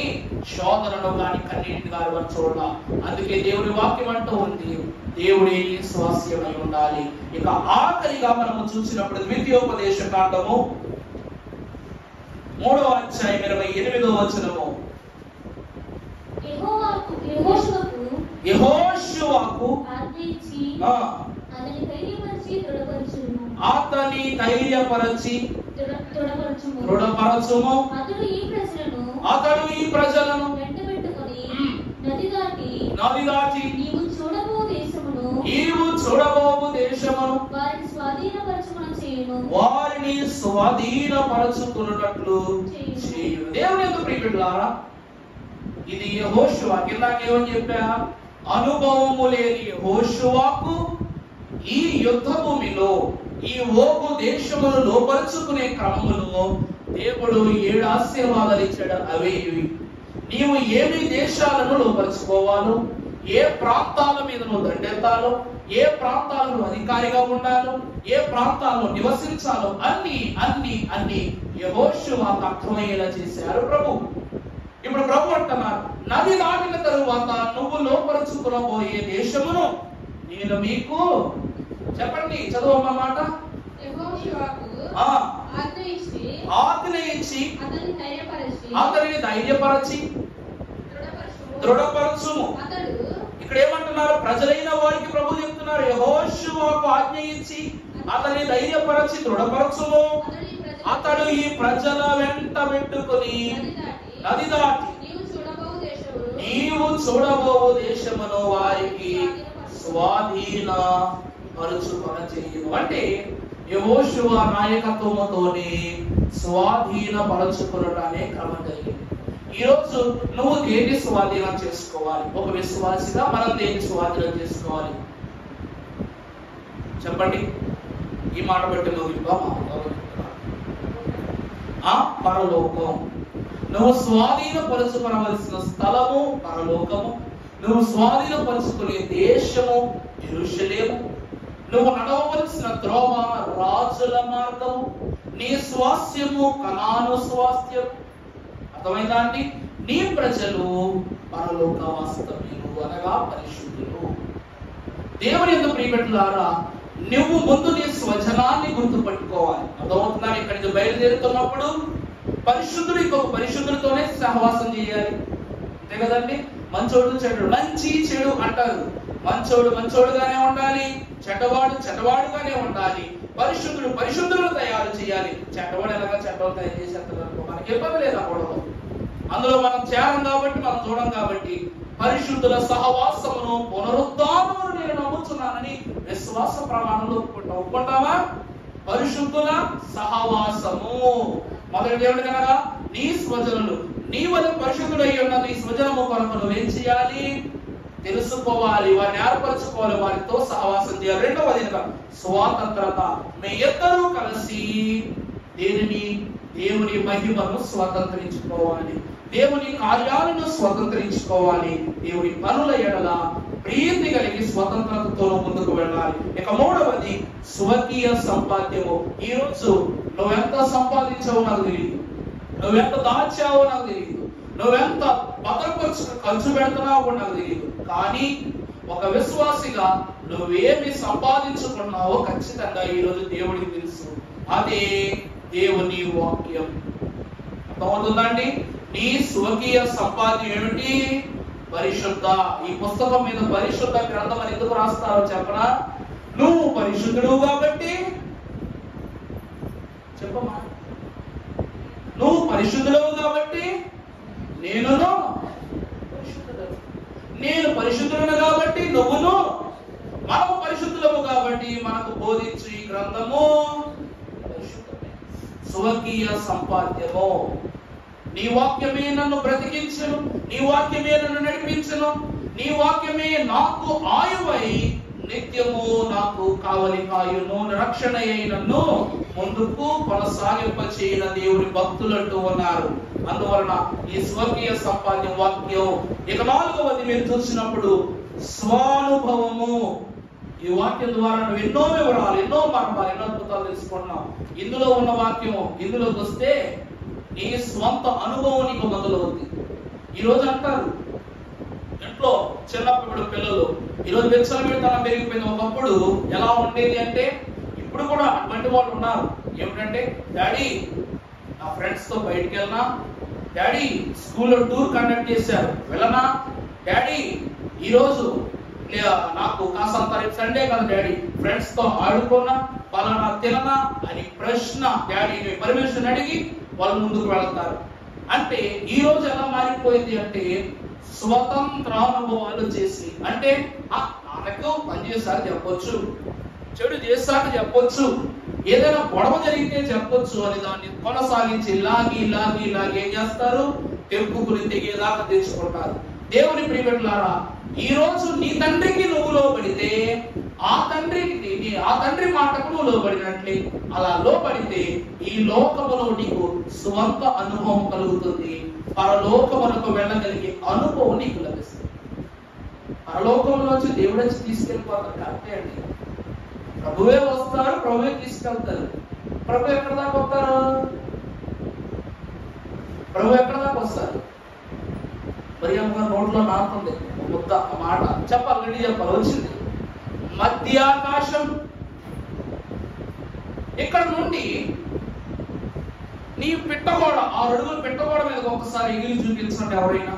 శోధనలో కానీ కన్నీటిని గారు వారు చూడాల. అందుకే దేవుడి వాక్యం అంటూ ఉంది దేవుడే స్వాస్థ్యమై ఉండాలి. ఇక ఆఖరిగా మనము చూసినప్పుడు ద్వితీయోపదేశకాండము 3వ అధ్యాయం 28వ వచనము. యెహోషువకు అతని ధైర్యపరచి దృఢపరచుము. అతడు ఈ ప్రజలను నది దాటి నీవు చూడబోవు దేశమును వారిని స్వాధీనపరచుకున్నట్లు చేయును. దేవుని యొక్క ప్రియబిడ్డలారా, ఇది యెహోషువ. కిందాకేమని చెప్పా? అనుభవము లేని యెహోషువకు ఈ యుద్ధ భూమిలో ఈ ఓగు దేశమును లోపరుచుకునే క్రమములో దేవుడు 7 ఆశీర్వాదాలు ఇచ్చాడు. అవే ఇవి. నీవు ఏమి దేశాలను లోపరుచుకోవాలో, ఏ ప్రాంతాల మీద నువ్వు దండెత్తాలో, ఏ ప్రాంతాలను అధికారిగా ఉండాలో, ఏ ప్రాంతాల్లో నివసించాలో అన్ని యెహోషువకు అర్థమయ్యేలా చేశారు ప్రభు. ఇప్పుడు ప్రభు అంటున్నారు, నది దాటిన తరువాత నువ్వు లోపరుచుకునబోయే దేశమును నేను మీకు చెప్పండి, చదువన్నమాట. ఆజ్ఞ ఇచ్చి అతనిని ధైర్యపరచి దృఢపరచుము. ఇక్కడ ఏమంటున్నారు? ప్రజలైన వారికి ప్రభు చెప్తున్నారు, యెహోషువకు ఆజ్ఞ ఇచ్చి అతని ధైర్యపరచి దృఢపరచుము. అతడు ఈ ప్రజల వెంట పెట్టుకుని నది దాటి నీవు చూడబోవు దేశమును వారికి స్వాధీన పరుచుకొన చేయను. అంటే యెహోషువ నాయకత్వముతోనే స్వాధీన పరుచుకొనటానే క్రమం కలిగింది. ఈ రోజు నువ్వు దేన్ని స్వాధీనం చేసుకోవాలి? ఒక విశ్వాసిగా మనం దేన్ని స్వాధీనం చేసుకోవాలి చెప్పండి. ఈ మాట బట్టి నువ్వు పరలోకం. నువ్వు స్వాధీనపరుచుకోవలసిన స్థలము పరలోకము. నువ్వు స్వాధీనపరుచుకునే దేశము యెరూషలేము. నువ్వు నడవవలసిన త్రోవ రాజుల మార్గము. నీ స్వాస్థ్యము కనాను స్వాస్థ్యం. అర్థమైందా అండి? నీ ప్రజలు పరలోక వాస్తవ్యులు అనగా పరిశుద్ధులు. దేవుని యందు ప్రియబిడ్డలారా, నువ్వు ముందు నీ స్వజనాన్ని గుర్తుపట్టుకోవాలి. అర్థమవుతున్నా? ఇక్కడి నుంచి బయలుదేరుతున్నప్పుడు పరిశుద్ధుడు ఇంకొక పరిశుద్ధుడితోనే సహవాసం చేయాలి. అంతే కదండి? మంచోడు చెడు, మంచి చెడు అంటారు. మంచోడు మంచోడుగానే ఉండాలి, చెడ్డవాడు చెడ్డవాడుగానే ఉండాలి. పరిశుద్ధుడు పరిశుద్ధులను తయారు చేయాలి. చెడ్డవాడు ఎలాగా చెడ్డవాడు తయారు చేసేంతవరకు మనకి ఇబ్బంది లేదు. అవ్వడం అందులో మనం చేరం కాబట్టి, మనం చూడం కాబట్టి, పరిశుద్ధుల సహవాసమును పునరుద్ధానమును నేను నమ్ముతున్నానని విశ్వాస ప్రమాణంలో ఒప్పుకుంటావా? పరిశుద్ధుల సహవాసము. మొదటి దేవుడు కనుక నీ స్వజనులు నీ వల్ల పరిశుద్ధుడై ఉన్న నీ స్వజనము కొరకు నువ్వేం చేయాలి? తెలుసుకోవాలి, వారిని ఏర్పరచుకోవాలి, వారితో సహవాసం చేయాలి. రెండవది స్వాతంత్రత. మీ ఇద్దరూ కలిసి దేవుని మహిమను స్వతంత్రించుకోవాలి, దేవుని కార్యాలను స్వతంత్రించుకోవాలి, దేవుని పనుల ఎడల ప్రీతి కలిగి స్వతంత్రతతో ముందుకు వెళ్ళాలి. ఇక మూడవది స్వకీయ సంపాద్యము. ఈ రోజు నువ్వెంత సంపాదించావో నాకు తెలియదు, నువ్వెంత దాచావో నాకు తెలియదు, నువ్వెంత భద్రపరుచు ఖర్చు పెడుతున్నావో నాకు తెలియదు. కానీ ఒక విశ్వాసిగా నువ్వేమి సంపాదించుకున్నావో ఖచ్చితంగా ఈ రోజు దేవుడికి తెలుసు. అదే దేవుని వాక్యం. అర్థమవుతుందండి? నీ స్వకీయ సంపాద్యం ఏమిటి? పరిశుద్ధ. ఈ పుస్తకం మీద పరిశుద్ధ గ్రంథం అని ఎందుకు రాస్తారో చెప్పనా? నువ్వు పరిశుద్ధుడు కాబట్టి చెప్పమా. నువ్వు పరిశుద్ధుడు కాబట్టి నేను పరిశుద్ధులను కాబట్టి నువ్వును, మనము పరిశుద్ధులము కాబట్టి మనకు బోధించు ఈ గ్రంథము పరిశుద్ధమే. స్వకీయ సంపాద్యము. నీ వాక్యమే నన్ను బ్రతికించును, నీ వాక్యమే నన్ను నడిపించును, నీ వాక్యమే నాకు ఆయువై నిత్యము నాకు కావలి కాయును, రక్షణ అయి నన్ను ముందుకు కొనసాగింపచేయన దేవుని భక్తులంటూ ఉన్నారు. అందువలన ఈ స్వకీయ సంపాద్యం వాక్యం. ఇక నాలుగవది మీరు చూసినప్పుడు స్వానుభవము. ఈ వాక్యం ద్వారా నువ్వు ఎన్నో వివరాలు, ఎన్నో మర్మాలు, ఎన్నో అద్భుతాలు తెలుసుకున్నావు. ఇందులో ఉన్న వాక్యం ఇందులోకి వస్తే నీ స్వంత అనుభవం నీకు మొదలవుతుంది. ఈ రోజు అంటారు ఇంట్లో చిన్నప్పుడు పిల్లలు ఈరోజు విచ్చలవిడితనం పెరిగిపోయింది. ఒకప్పుడు ఎలా ఉండేది అంటే, ఇప్పుడు కూడా అటువంటి వాళ్ళు ఉన్నారు. ఏమిటంటే, డాడీ నా ఫ్రెండ్స్ తో బయటికి వెళ్ళనా, డాడీ స్కూల్లో టూర్ కండక్ట్ చేశారు వెళ్ళనా, డాడీ ఈరోజు నాకు కాసంత రేపు సండే కదా డాడీ ఫ్రెండ్స్ తో ఆడుకోనా, పలానా తిననా అని ప్రశ్న డాడీని పర్మిషన్ అడిగి వాళ్ళు ముందుకు వెళతారు. అంటే ఈ రోజు ఎలా మారిపోయింది అంటే, స్వతంత్రానుభవాలు చేసి, అంటే నాన్నకు పని చేశారు చెప్పొచ్చు, చెడు చేశాక చెప్పొచ్చు, ఏదైనా గొడవ జరిగితే చెప్పొచ్చు అని దాన్ని కొనసాగించి లాగి లాగి లాగి ఏం చేస్తారు? తెప్పుకుని తెగేదాకా తెచ్చుకుంటారు. దేవుని ప్రియబిడ్డలారా, ఈ రోజు నీ తండ్రికి నువ్వు లోబడితే ఆ తండ్రి మాటకు నువ్వు లోబడినట్లే. అలా లోబడితే ఈ లోకములో నీకు స్వంత అనుభవం కలుగుతుంది. పరలోకములకు వెళ్ళగలిగే అనుభవం నీకు లభిస్తుంది. పరలోకంలోంచి దేవుడు వచ్చి తీసుకెళ్ళిపోతారు కరెక్టే అండి. ప్రభువే వస్తారు, ప్రభువే తీసుకెళ్తారు. ప్రభు ఎక్కడ దాకా వస్తారు? ప్రభు ఎక్కడ దాకా వస్తారు? మరి అమ్మ నోట్లో నాకుంది ముద్ద ఆ మాట చెప్పాలి, చెప్పాలి. వచ్చింది మధ్యాకాశం. ఇక్కడ నుండి నీ పిట్టగోడ 6 అడుగుల పిట్టగోడ మీద ఒక్కసారి ఎగిరి చూపించండి ఎవరైనా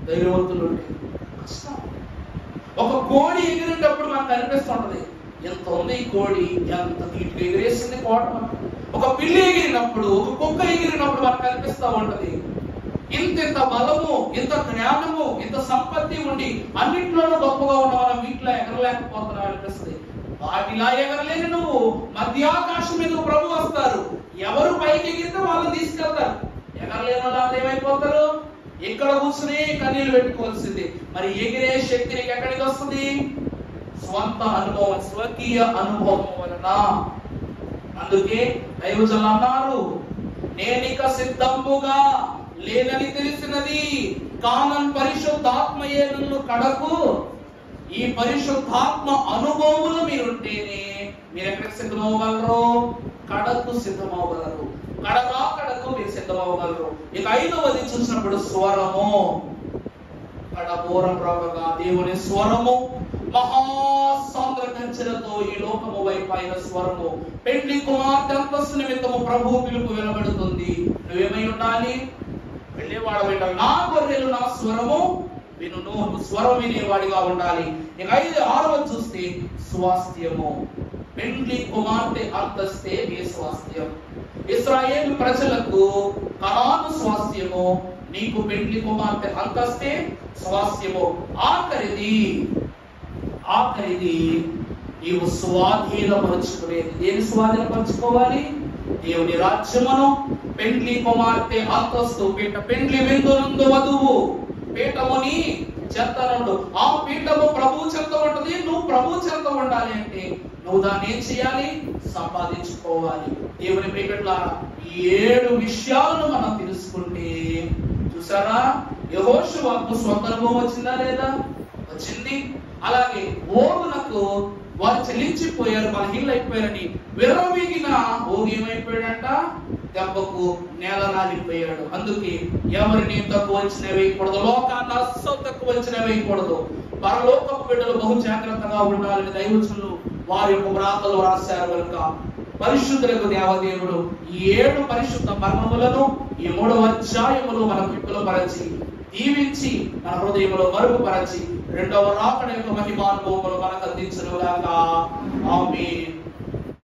ధైర్యవంతులు ఉంటే. కష్టం. ఒక కోడి ఎగిరేటప్పుడు మనకు అనిపిస్తుంటది, ఎంత ఉంది ఈ కోడి, ఎంత నీటిగా ఎగిరేసింది కోట. ఒక పిల్లి ఎగిరినప్పుడు, ఒక కుక్క ఎగిరినప్పుడు మనకు అనిపిస్తూ ఉంటది, ఇంత బలము, ఇంత జ్ఞానము, ఇంత సంపత్తి ఉండి అన్నింటిలోనూ గొప్పగా ఉన్న మనం వీటిలో ఎగరలేకపోతున్నాం అనిపిస్తుంది. వాటిలా ఎగరలేని నువ్వు మధ్యాకాశం మీద ప్రభు వస్తారు. ఎవరు పైకి ఎగిరితే వాళ్ళని తీసుకెళ్తారు. ఎగరలేని వాళ్ళు ఏమైపోతారు? ఇక్కడ కూర్చుని కన్నీళ్ళు పెట్టుకోవాల్సింది. మరి ఎగిరే శక్తి నీకు ఎక్కడికి వస్తుంది? స్వంత అనుభవం, స్వకీయ అనుభవం వలన. అందుకే దైవజనులు అన్నారు, నేనిక సిద్ధంబుగా లేదని తెలిసినది, కానన్ పరిశుద్ధాత్మయే నన్ను కడకు. ఈ పరిశుద్ధాత్మ అనుభవములు మీరుంటేనే మీరు ఎక్కడికి సిద్ధమవ్వగలరు? కడకు సిద్ధమవ్వగలరు. కడకు మీరు సిద్ధమవ్వగలరు. ఇక 5వది చూసినప్పుడు స్వరము. కడబోర ప్రభగా దేవుని స్వరము, మహాసాంద్ర గర్జనతో ఈ లోకము వైపు అయిన స్వరము. పెండ్లి కుమార్తె అంతస్తు నిమిత్తము ప్రభు పిలుపు వినబడుతుంది. నువ్వేమై ఉండాలి? వెళ్ళేవాడు వింటాడు. నా గొర్రెలు నా స్వరము వినును. నువ్వు స్వరం వినేవాడిగా ఉండాలి. ఇక 6వది చూస్తే స్వాస్థ్యము. పెండ్లి కుమార్తె అంతస్తే మీ స్వాస్థ్యం. ఇశ్రాయేలు ప్రజలకు కనాను స్వాస్థ్యము, నీకు పెండ్లి కుమార్తె అంతస్తే స్వాస్థ్యము. ఆఖరిది నీవు స్వాధీనపరుచుకునేది. దేని స్వాధీనపరుచుకోవాలి? దేవుని రాజ్యమును. పెండ్లి కుమార్తె అంతస్తు పీఠ, పెండ్లి విందునందు వధువు పీఠముని చెత్తనుండు. ఆ పీఠము ప్రభు చెంత ఉంటది. నువ్వు ప్రభు చెంత ఉండాలి అంటే నువ్వు దాన్ని ఏం చేయాలి? సంపాదించుకోవాలి. దేవుని ప్రియబిడ్డలారా, ఈ 7 విషయాలను మనం తెలుసుకుంటే, చూసారా యెహోషువకు స్వంత అనుభవం వచ్చిందా లేదా? వచ్చింది. అలాగే ఓగునకు వారు చెల్లించిపోయారు, బలహీనైపోయారని విర్రవీగిన ఓగు ఏమైపోయాడంట? దెబ్బకు నేల నాలిపోయాడు. అందుకే ఎవరిని తక్కువ అంచనా వేయకూడదు, లోకాన్ని అస్సలు తక్కువ అంచనా వేయకూడదు. పరలోకపు బిడ్డలు బహు జాగ్రత్తగా ఉండాలని దైవజనులు వారి యొక్క వ్రాతలు రాశారు. కనుక పరిశుద్ధులకు దేవదేవుడు ఈ 7 పరిశుద్ధ మర్మములను ఈ 3వ అధ్యాయములు మనకు విపులపరచి, దీవించి, మన హృదయంలో మరుగుపరచి 2వ రాకడ యొక్క మహిమానుభవములు మనకు అందించును గాక. ఆమేన్.